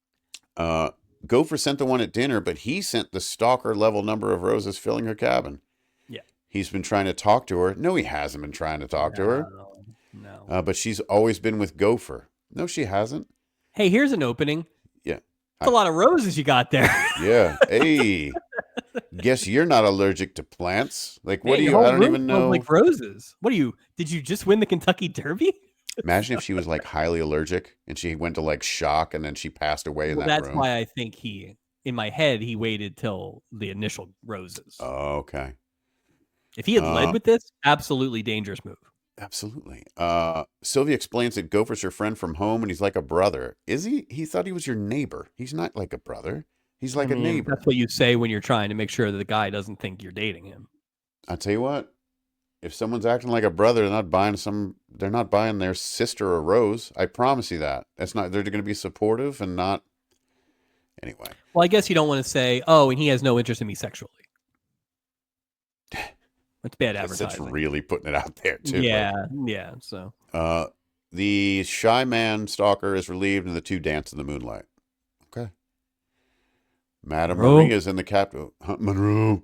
Gopher sent the one at dinner, but he sent the stalker level number of roses filling her cabin. Yeah. He's been trying to talk to her. No, he hasn't been trying to talk to her. No. But she's always been with Gopher. No, she hasn't. Hey, here's an opening. Yeah. That's a lot of roses you got there. Yeah. Hey. Guess you're not allergic to plants. Like, what Hey, do your you? whole I don't room even smells know. like roses. What are you? Did you just win the Kentucky Derby? Imagine if she was like highly allergic and she went to like shock and then she passed away in that That's room. why I think in my head, he waited till the initial roses. Oh, okay. If he had led with this, absolutely dangerous move. Absolutely. Sylvia explains that Gopher's her friend from home and he's like a brother. Is he? He thought he was your neighbor. He's not like a brother. He's like a neighbor. That's what you say when you're trying to make sure that the guy doesn't think you're dating him. I'll tell you what. If someone's acting like a brother, they're not buying their sister a rose. I promise you that. They're going to be supportive and not. Anyway. Well, I guess you don't want to say, oh, and he has no interest in me sexually. That's bad advertising. That's really putting it out there, too. Yeah, so. The shy man stalker is relieved and the two dance in the moonlight. Okay. Madame Maria's in the captain. Monroe.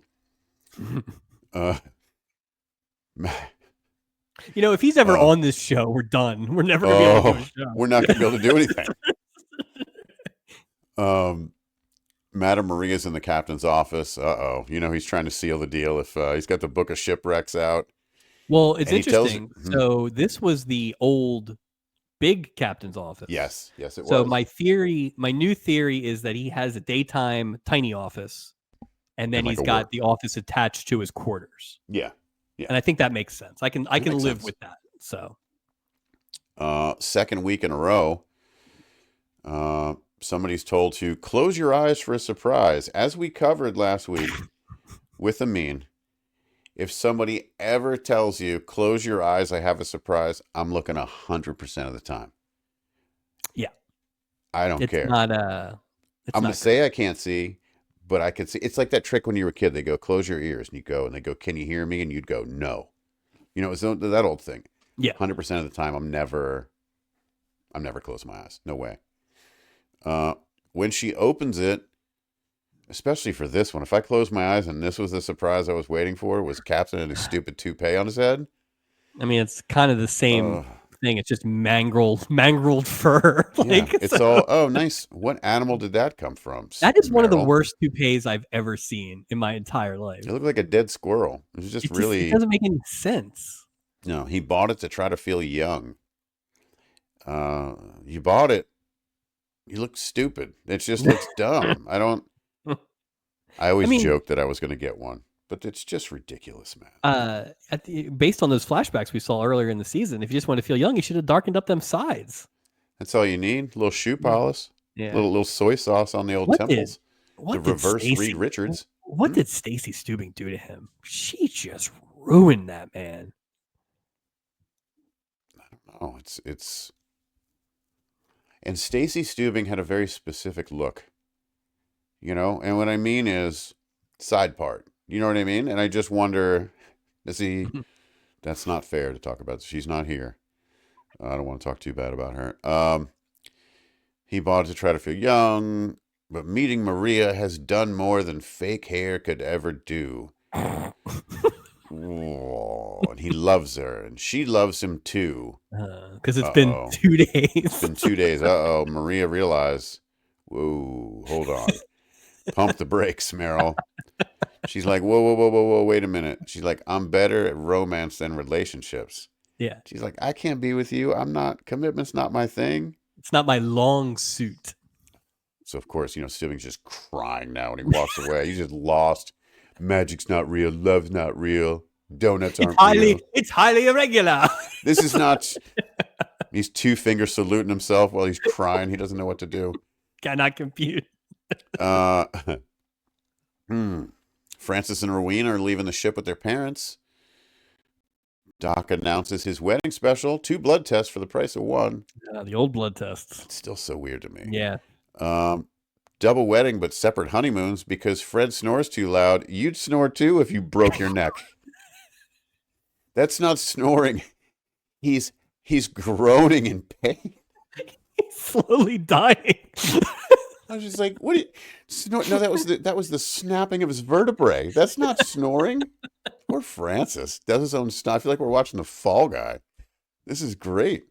If he's ever on this show, we're done. We're never going to be able to do a show. We're not going to be able to do anything. Madame Maria's in the captain's office. He's trying to seal the deal if he's got the book of shipwrecks out. Well, it's interesting. So this was the old big captain's office. Yes, it was. So my new theory is that he has a daytime tiny office, and then he's got the office attached to his quarters. Yeah. And I think that makes sense. I can live with that. So, second week in a row, somebody's told to close your eyes for a surprise. As we covered last week with Amin, if somebody ever tells you, close your eyes, I have a surprise, I'm looking 100% of the time. Yeah. I don't care. I'm going to say I can't see, but I can see. It's like that trick when you were a kid. They go, close your ears. And you go, and they go, can you hear me? And you'd go, no. It's that old thing. Yeah. 100% of the time, I'm never closing my eyes. No way. When she opens it, especially for this one, if I closed my eyes and this was the surprise I was waiting for, was Captain and his stupid toupee on his head. I mean, it's kind of the same thing. It's just mangled fur. Yeah, Like, it's all, oh, nice. What animal did that come from? that is one of the Meryl? worst toupees I've ever seen in my entire life. It looked like a dead squirrel. It was just It really, doesn't make any sense. no, he bought it to try to feel young. You bought it. You look stupid. It just looks dumb. I I always mean, joked that I was going to get one, but it's just ridiculous, man. based on those flashbacks we saw earlier in the season, if you just want to feel young, you should have darkened up them sides. That's all you need. A little shoe polish. Yeah. Little soy sauce on the old temples. The reverse Reed Richards. What did Stacey Stubing do to him? She just ruined that man. Oh, it's and Stacey Stubing had a very specific look. You know, and what I mean is side part. You know what I mean? And I just wonder, does he that's not fair to talk about. She's not here. I don't want to talk too bad about her. He bought it to try to feel young, but meeting Maria has done more than fake hair could ever do. Oh, and he loves her, and she loves him too. Because it's been 2 days. It's been 2 days. Uh-oh. Maria realized, whoa, hold on. Pump the brakes, Meryl. She's like, whoa, wait a minute. She's like, I'm better at romance than relationships. Yeah. She's like, I can't be with you. Commitment's not my thing. It's not my long suit. So, of course, Stubing's just crying now when he walks away. He's just lost. Magic's not real. Love's not real. Donuts aren't real. It's highly irregular. This is not. He's 2-finger saluting himself while he's crying. He doesn't know what to do. Cannot compute. Francis and Rowena are leaving the ship with their parents. Doc announces his wedding special, 2 blood tests for the price of 1. The old blood tests. It's still so weird to me. Yeah. Double wedding, but separate honeymoons because Fred snores too loud. You'd snore too if you broke your neck. That's not snoring. He's groaning in pain. He's slowly dying. I was just like, what? Snore? No, that was the snapping of his vertebrae. That's not snoring. Poor Francis does his own stuff. I feel like we're watching The Fall Guy. This is great.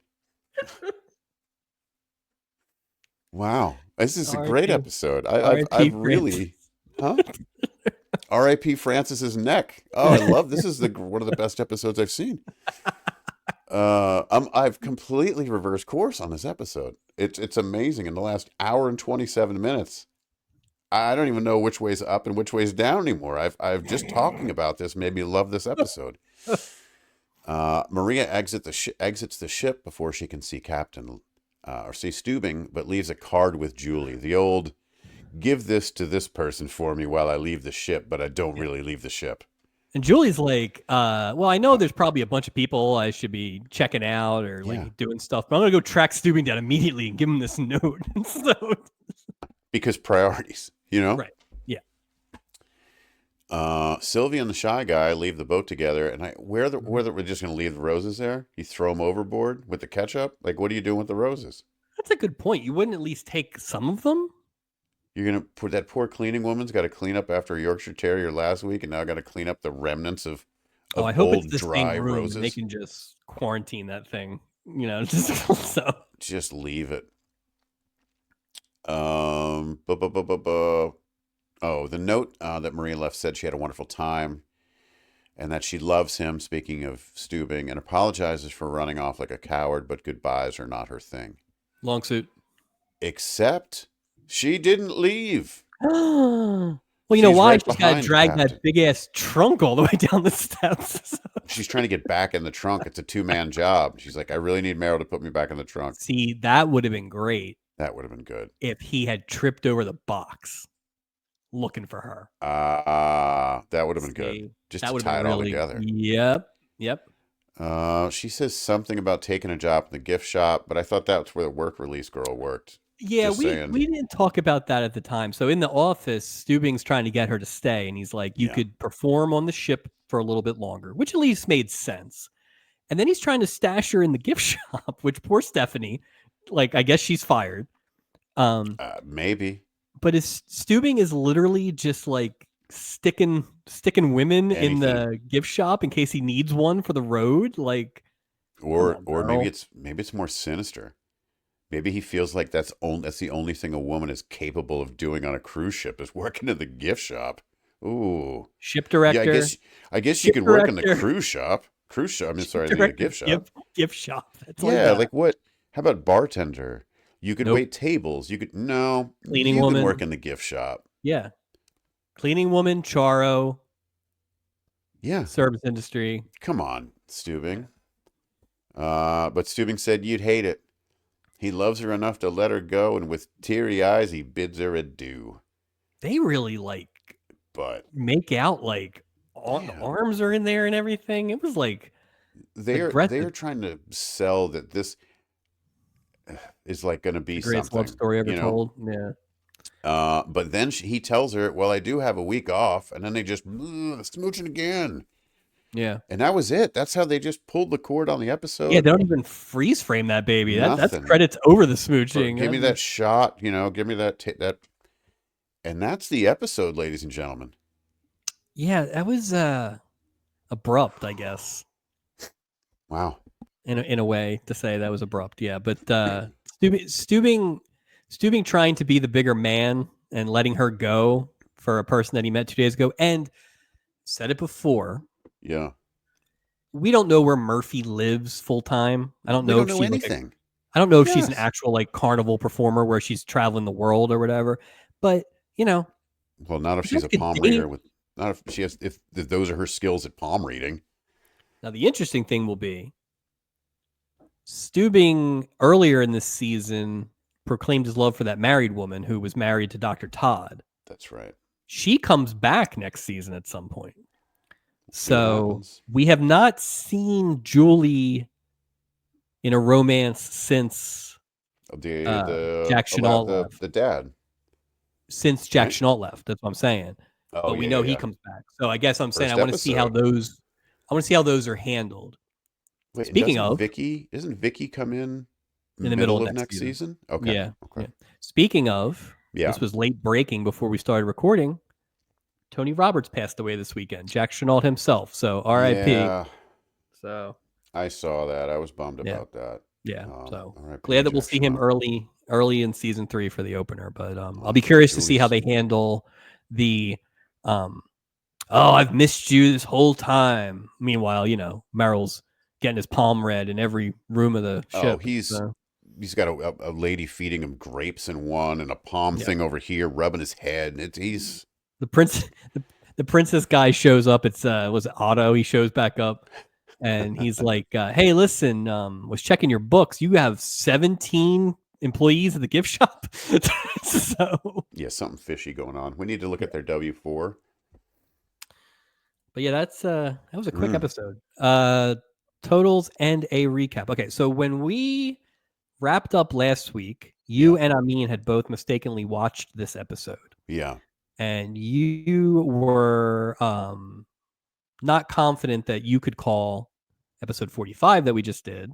Wow, this is a great episode. I've really, huh? R.I.P. Francis's neck. Oh, I love this. Is one of the best episodes I've seen. I've completely reversed course on this episode. It's amazing. In the last hour and 27 minutes, I don't even know which way's up and which way's down anymore. I've just talking about this made me love this episode. Maria exits the ship before she can see Captain or see Stubing, but leaves a card with Julie. The old, give this to this person for me while I leave the ship, but I don't really leave the ship. And Julie's like, well, I know there's probably a bunch of people I should be checking out or doing stuff, but I'm going to go track Stubing down immediately and give him this note. Because priorities, Right. Yeah. Sylvie and the shy guy leave the boat together, and we're just going to leave the roses there? You throw them overboard with the ketchup? Like, what are you doing with the roses? That's a good point. You wouldn't at least take some of them? You're going to put that poor cleaning woman's got to clean up after a Yorkshire Terrier last week, and now got to clean up the remnants of I hope old it's the dry same room roses. and they can just quarantine that thing, so. Just leave it. The note that Maria left said she had a wonderful time and that she loves him, speaking of Stubing, and apologizes for running off like a coward, but goodbyes are not her thing. Long suit. Except she didn't leave. Well, you know why? She's got to drag that big-ass trunk all the way down the steps. She's trying to get back in the trunk. It's a 2-man job. She's like, I really need Meryl to put me back in the trunk. See, that would have been great. That would have been good. If he had tripped over the box looking for her. That would have been good. Just to tie it all together. Yep. She says something about taking a job in the gift shop, but I thought that's where the work release girl worked. Yeah, we didn't talk about that at the time. So in the office, Stubing's trying to get her to stay, and he's like, you could perform on the ship for a little bit longer, which at least made sense. And then he's trying to stash her in the gift shop, which poor Stephanie, I guess she's fired. Maybe. But Stubing is literally just sticking women in the gift shop in case he needs one for the road. Come Or on, maybe Merle. it's more sinister. Maybe he feels like that's the only thing a woman is capable of doing on a cruise ship is working in the gift shop. Ooh. Ship Yeah, director. I guess you Ship could work in the director. cruise shop. I mean, Ship sorry, the director. gift shop. Gift shop. That's all you Yeah, got. like what? How about bartender? You could Nope. wait tables. You could no, Cleaning you can work woman. in the gift shop. Yeah. Cleaning woman, Charo, Yeah. service industry. Come on, Yeah. Steubing. But Steubing said you'd hate it. He loves her enough to let her go, and with teary eyes he bids her adieu. They really like But make out like all the damn, arms are in there and everything. It was like they aggressive. are trying to sell that this is like going to be The greatest love something, story ever you know. told. Yeah. But then he tells her, "Well, I do have a week off," and then they just smooching again, Yeah. and that was it. That's how they just pulled the cord on the Yeah, episode. they don't even freeze frame that baby. That's Nothing. credits over the Or smooching. give me that shot, give me that, and that's the episode, ladies and gentlemen. Yeah, that was abrupt, I guess. Wow. In a way to say that was abrupt. Yeah, but Steubing trying to be the bigger man and letting her go for a person that he met 2 days ago, and said it before. Yeah. We don't know where Murphy lives full time. I don't We know don't if know she's anything. I don't know if she's an Yes. actual like carnival performer where she's traveling the world or whatever. But Well, not if you guys she's a could palm date. reader with not if she has if those are her skills at palm reading. Now the interesting thing will be Steubing earlier in this season proclaimed his love for that married woman who was married to Dr. Todd. That's right. She comes back next season at some point. See what So happens. we have not seen Julie in a romance since Jack Chenault left. The dad, Since Jack right? Chenault left. That's what I'm saying. Oh But we yeah, know yeah, he yeah. comes back. So I guess I'm saying First episode. I want to see how those are handled. Wait, and Speaking of, Isn't Vicky come in in the middle middle of of next next season. season? Okay. Yeah. Okay. Yeah. Speaking of, Yeah. this was late breaking before we started recording. Tony Roberts passed away this weekend. Jack Chenault himself. So R.I.P. Yeah. So I saw that. I was bummed yeah, about that. yeah. So R.I.P. glad to that we'll Jack see him Chenault. early in season 3 for the opener. But I'll Oh be yeah, curious to see how Julie's. they handle the oh, I've missed you this whole time. Meanwhile, Merrill's getting his palm read in every room of the Oh, ship. So, he's got a lady feeding him grapes in one and a palm yeah. thing over here rubbing his head. And he's The prince, the princess guy shows up. It's was it Otto? He shows back up, and he's like, "Hey, listen, was checking your books. You have 17 employees at the gift shop." So yeah, something fishy going on. We need to look yeah. at their W-4. But yeah, that was a quick episode. Totals and a recap. Okay, so when we wrapped up last week, you Yeah. and Amin had both mistakenly watched this episode. Yeah. And you were not confident that you could call episode 45 that we just did.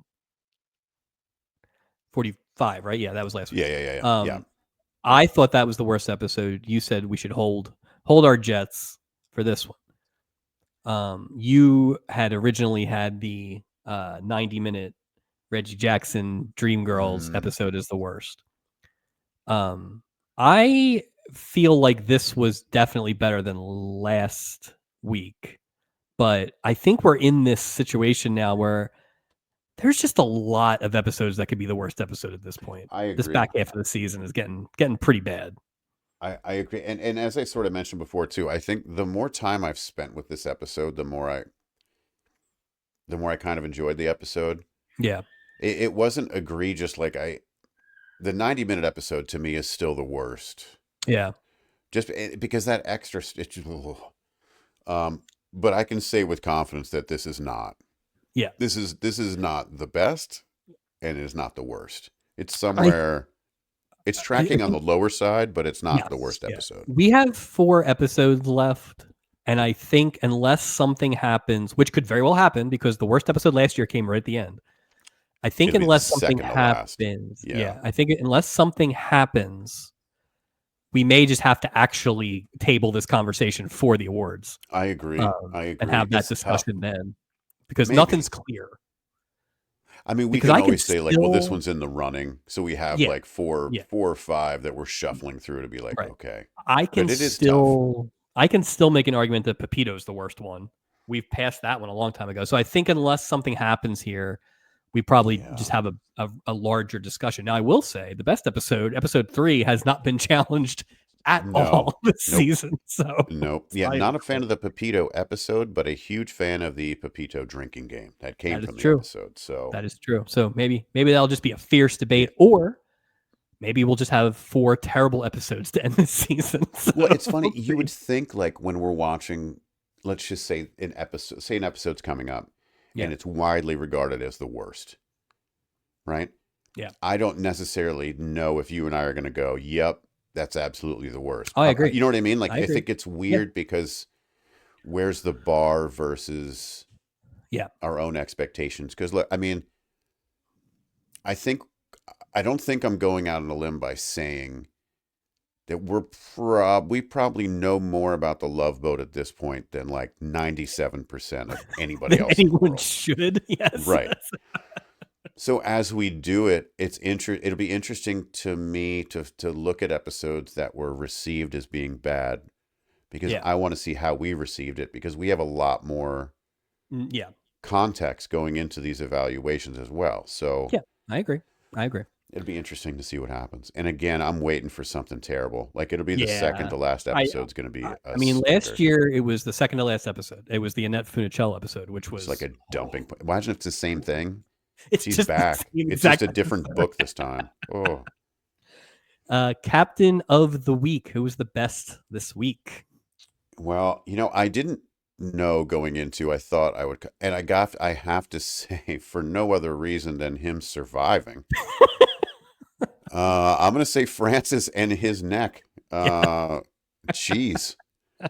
45, right? Yeah, that was last week. Yeah. I thought that was the worst episode. You said we should hold our jets for this one. You had originally had the 90-minute Reggie Jackson Dreamgirls episode as the worst. I feel like this was definitely better than last week, but I think we're in this situation now where there's just a lot of episodes that could be the worst episode at this point. I This agree. back half of the season is getting pretty bad. I agree. And as I sort of mentioned before too, I think the more time I've spent with this episode, the more I kind of enjoyed the episode. Yeah. It wasn't egregious the 90-minute episode to me is still the worst. Yeah. Just because that extra but I can say with confidence that this is not. Yeah. This is not the best and it is not the worst. It's somewhere it's tracking on the lower side, but it's not the worst episode. We have 4 episodes left, and I think unless something happens, which could very well happen because the worst episode last year came right at the end. I think It'll be unless the something second to last. happens, Yeah. I think unless something happens, we may just have to actually table this conversation for the awards. I agree. And have that discussion then, because Maybe. nothing's clear. I mean, we because can I can always say like, well, this still, one's in the running, so we have yeah, like four, yeah, four or five that we're shuffling through to be like, right. okay, I but can it is tough. still, I can still make an argument that Pepito's the worst one. We've passed that one a long time ago. So I think unless something happens here, we probably just Yeah. have a larger discussion. Now, I will say the best episode 3, has not been challenged at No. all this Nope. season. So Nope. it's Yeah, not even not a fan close. of the Pepito episode, but a huge fan of the Pepito drinking game that came That is from the true. episode. So That is true. So maybe that'll just be a fierce yeah. debate, or maybe we'll just have 4 terrible episodes to end this season. So Well, it's funny. we'll You see. would think like when we're watching, let's just say an episode's coming up Yeah. and it's widely regarded as the worst, right? Yeah. I don't necessarily know if you and I are going to go, yep, that's absolutely the worst. Oh, I agree. You know what I mean? Like, I I agree. think it's Yeah. weird because where's the bar versus Yeah. our own expectations? Because, look, I mean, I think, I don't think I'm going out on a limb by saying that we probably know more about the Love Boat at this point than like 97% of anybody Than else in the anyone world. should. Yes. Right. So as we do it, it'll be interesting to me to look at episodes that were received as being bad because Yeah. I want to see how we received it because we have a lot more Yeah. context going into these evaluations as well. So Yeah. I agree. I agree. it'll be interesting to see what happens. And again, I'm waiting for something terrible. Like it'll be the second Yeah. to last I episode's going to be I a mean, last stinker. year it was the second to last episode. It was the Annette Funicello episode, which It's like was a dumping. Imagine if it's the same thing. it's She's just the back. same It's just exact a different episode. book this time. Oh. Captain of the week. Who was the best this week? Well, I didn't know going into. I thought I would, and I have to say, for no other reason than him surviving. I'm gonna say Francis and his neck. Yeah. Jeez. I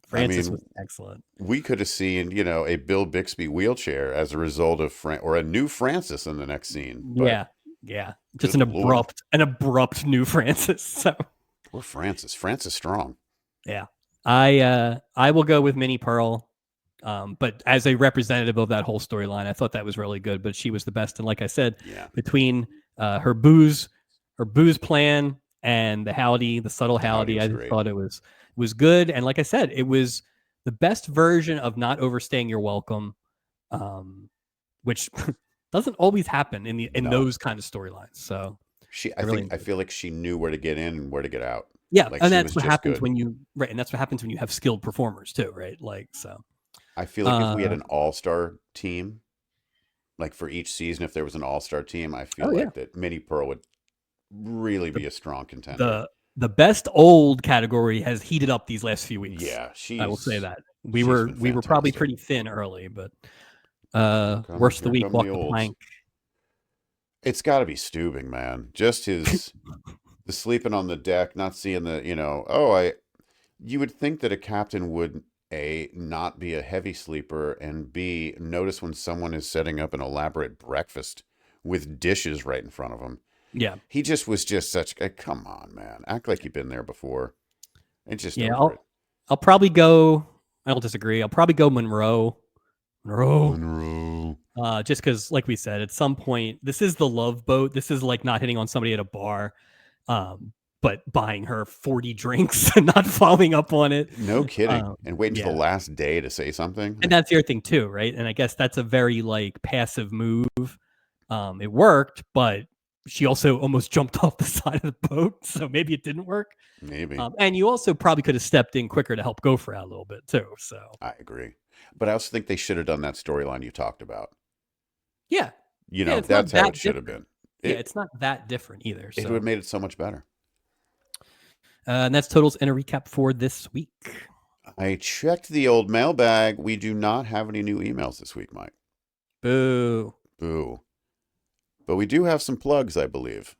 Francis mean, was excellent. we could have seen, a Bill Bixby wheelchair as a result of or a new Francis in the next scene. But Yeah. Yeah. Just good an Lord, abrupt new Francis. So poor Francis. Francis Strong. yeah. I will go with Minnie Pearl. But as a representative of that whole storyline, I thought that was really good. But she was the best. And like I said, Yeah, between her booze plan and the subtle Howdy howdy, was I just great. thought it was good. And like I said, it was the best version of not overstaying your welcome, which doesn't always happen in No. those kind of storylines. So I feel like she knew where to get in and where to get out. yeah, Like and she that's was what just happens good. and that's what happens when you have skilled performers too, right? Like so. I feel like if we had Uh, an all-star team, like for each season, if there was an all-star team, I feel oh yeah, like that Minnie Pearl would really the be a strong contender. the best old category has heated up these last few weeks. Yeah, I will say that she's been we were probably fantastic. pretty thin early, but worst of the Here week, come the walk the olds. plank. It's got to be Steubing, man. Just the sleeping on the deck, not seeing you would think that a captain would A, not be a heavy sleeper, and B, notice when someone is setting up an elaborate breakfast with dishes right in front of him. Yeah, He just was just such a come on, man. Act like you've been there before. And just yeah. over it. I'll probably go. I don't disagree. I'll probably go Monroe. Monroe. Just because, like we said, at some point, this is the love boat. This is like not hitting on somebody at a bar, but buying her 40 drinks and not following up on it. No kidding. And wait until Yeah. the last day to say something. And that's the other thing too, right? And I guess that's a very like passive move. It worked, but she also almost jumped off the side of the boat, so maybe it didn't work. Maybe. And you also probably could have stepped in quicker to help Gopher out a little bit too. So I agree. But I also think they should have done that storyline you talked about. yeah, it's That's not how that it should have different. been. It's not that different either. It would So have made it so much better. and that's totals and a recap for this week. I checked the old mailbag. We do not have any new emails this week, Mike. Boo. Boo. But we do have some plugs, I believe.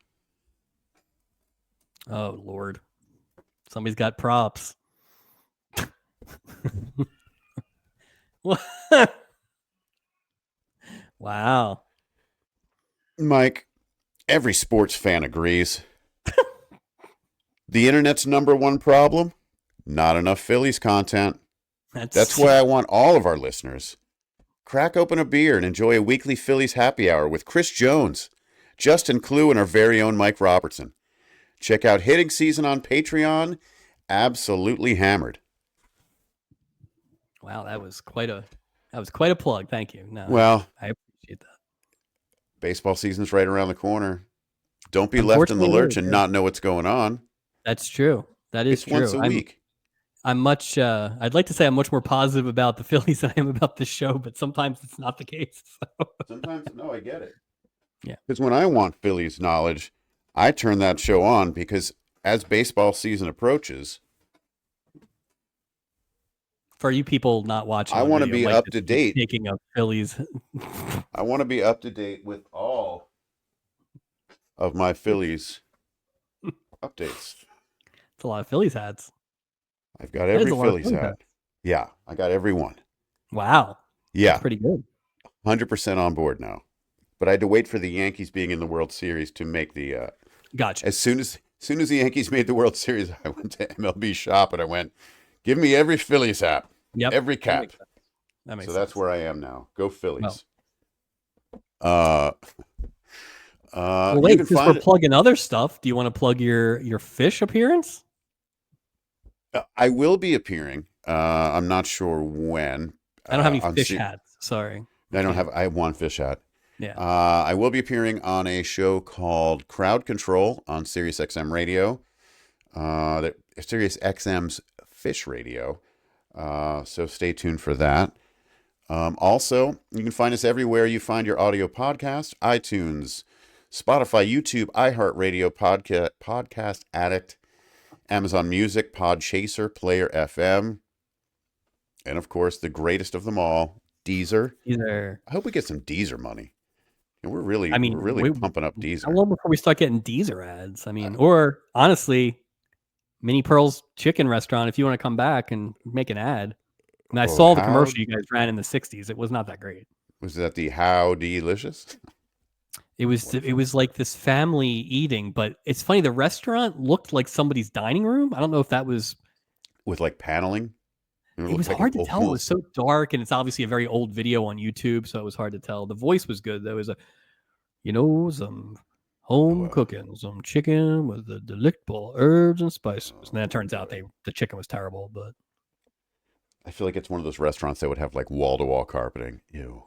Oh Lord, somebody's got props. Wow. Mike, every sports fan agrees. The internet's number one problem? Not enough Phillies content. That's why I want all of our listeners crack open a beer and enjoy a weekly Phillies happy hour with Chris Jones, Justin Clue, and our very own Mike Robertson. Check out Hitting Season on Patreon. Absolutely hammered. Wow, that was quite a plug. Thank you. No, Well, I appreciate that. baseball season's right around the corner. Don't be left in the Unfortunately, lurch and not know what's going on. that's true. That is It's true. once a week. I'm much. I'd like to say I'm much more positive about the Phillies than I am about the show, but sometimes it's not the case. So. Sometimes, no, I get it. Yeah. Because when I want Phillies knowledge, I turn that show on because as baseball season approaches, For you people not watching, I on want to video, be Mike up is to date. Speaking of Phillies, I want to be up to date with all of my Phillies updates. it's a lot of Phillies hats. I've got That is every a lot of Phillies Phillies hat. hats. Yeah, I got every one. Wow. Yeah, That's pretty good. 100% on board now. But I had to wait for the Yankees being in the World Series to make the. Gotcha. As soon as the Yankees made the World Series, I went to MLB Shop and I went, "Give me every Phillies hat, Yep. every cap." That makes So sense. that's where I am now. Go Phillies. Well, You wait, can since find we're plugging other stuff, do you want to plug your fish appearance? I will be appearing. I'm not sure when. I don't have any On fish hats. Sorry. I don't have. I have one fish hat. Yeah. I will be appearing on a show called Crowd Control on Sirius XM Radio. Sirius XM's Fish Radio. So stay tuned for that. Also, you can find us everywhere you find your audio podcast: iTunes, Spotify, YouTube, iHeartRadio, Podcast Addict, Amazon Music, Podchaser, Player FM, and of course, the greatest of them all, Deezer. I hope we get some Deezer money. And we're really pumping up Deezer. How long before we start getting Deezer ads? I mean, or honestly, Mini Pearl's Chicken Restaurant, if you want to come back and make an ad. And I saw the commercial you guys ran in the 60s. It was not that great. Was that the How Delicious? It was like this family eating, but it's funny. The restaurant looked like somebody's dining room. I don't know if that was with like paneling. It was hard to tell. It was so dark, and it's obviously a very old video on YouTube, so it was hard to tell. The voice was good. There was some home cooking, some chicken with the delectable herbs and spices. And then it turns out the chicken was terrible, but I feel like it's one of those restaurants that would have like wall-to-wall carpeting. Ew.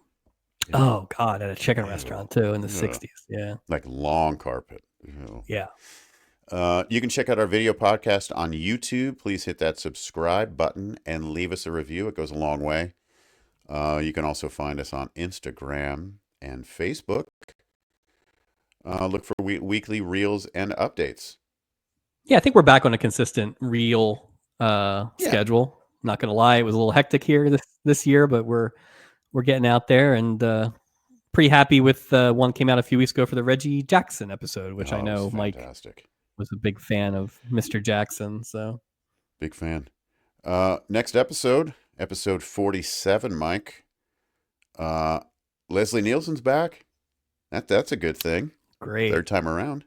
Oh God, at a chicken restaurant too in the 60s. Yeah. Like long carpet. Ew. Yeah. You can check out our video podcast on YouTube. Please hit that subscribe button and leave us a review. It goes a long way. You can also find us on Instagram and Facebook. Look for weekly reels and updates. Yeah, I think we're back on a consistent reel schedule. Not gonna lie, it was a little hectic here this year, but we're getting out there and pretty happy with one that came out a few weeks ago for the Reggie Jackson episode, which I know Mike was a big fan of Mr. Jackson. So big fan. Next episode 47, Mike. Leslie Nielsen's back. That's a good thing. Great. Third time around.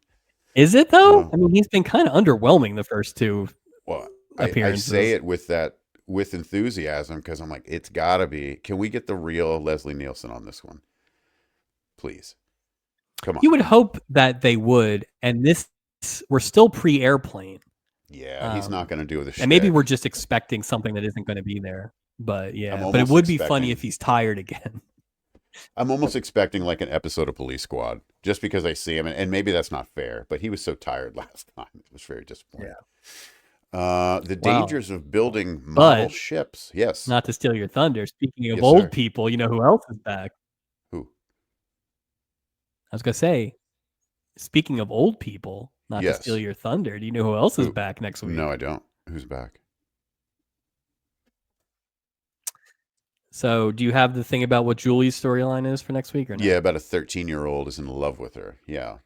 Is it though? I mean, he's been kind of underwhelming the first two appearances. I say it with enthusiasm because I'm like, it's gotta be. Can we get the real Leslie Nielsen on this one? Please. Come on. You would hope that they would, and we're still pre-airplane. Yeah, he's not going to do the shit. And maybe we're just expecting something that isn't going to be there. But yeah, but it would be funny if he's tired again. I'm almost expecting like an episode of Police Squad just because I see him, and maybe that's not fair, but he was so tired last time. It was very disappointing. Yeah. The dangers of building model ships. Yes. Not to steal your thunder. Speaking of old people, you know who else is back? Who? I was going to say, speaking of old people, not to steal your thunder, do you know who else is back next week? No, I don't. Who's back? So do you have the thing about what Julie's storyline is for next week or not? Yeah, about a 13-year-old is in love with her. Yeah.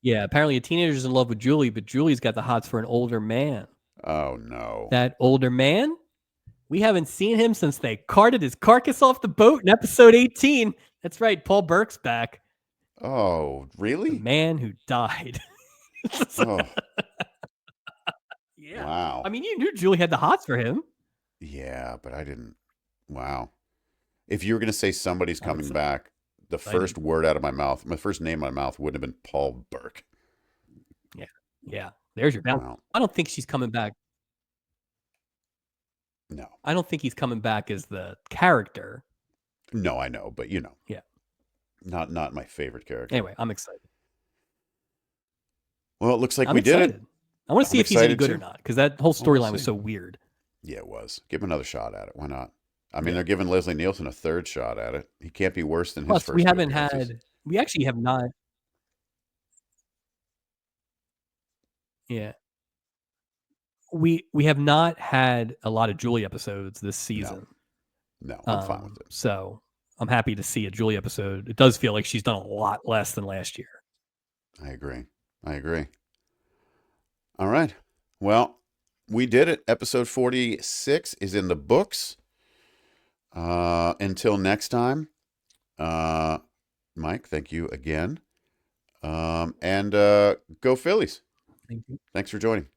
Yeah, apparently a teenager's in love with Julie, but Julie's got the hots for an older man. Oh, no. That older man? We haven't seen him since they carted his carcass off the boat in episode 18. That's right, Paul Burke's back. Oh, really? The man who died. Oh. Yeah. Wow. I mean, you knew Julie had the hots for him. Yeah, but I didn't. Wow. If you were going to say somebody's I'm coming back, the excited. first word out of my mouth, my first name out of my mouth wouldn't have been Paul Burke. Yeah. Yeah. There's your balance. Wow. I don't think she's coming back. No. I don't think he's coming back as the character. No, I know, but Yeah. not my favorite character. Anyway, I'm excited. Well, it looks like I'm we did it. excited. I want to I'm see if he's any excited good or too. not, because that whole Well, we'll storyline was see. so weird. Yeah, it was. Give him another shot at it. Why not? I mean, Yeah. they're giving Leslie Nielsen a third shot at it. He can't be worse than his Plus, we first two haven't appearances. had. We actually have not. Yeah. We have not had a lot of Julie episodes this No, season. no, I'm fine with it. So I'm happy to see a Julie episode. It does feel like she's done a lot less than last year. I agree. I agree. All right. Well, we did it. Episode 46 is in the books. Until next time, Mike, thank you again. And go Phillies. Thank you. Thanks for joining.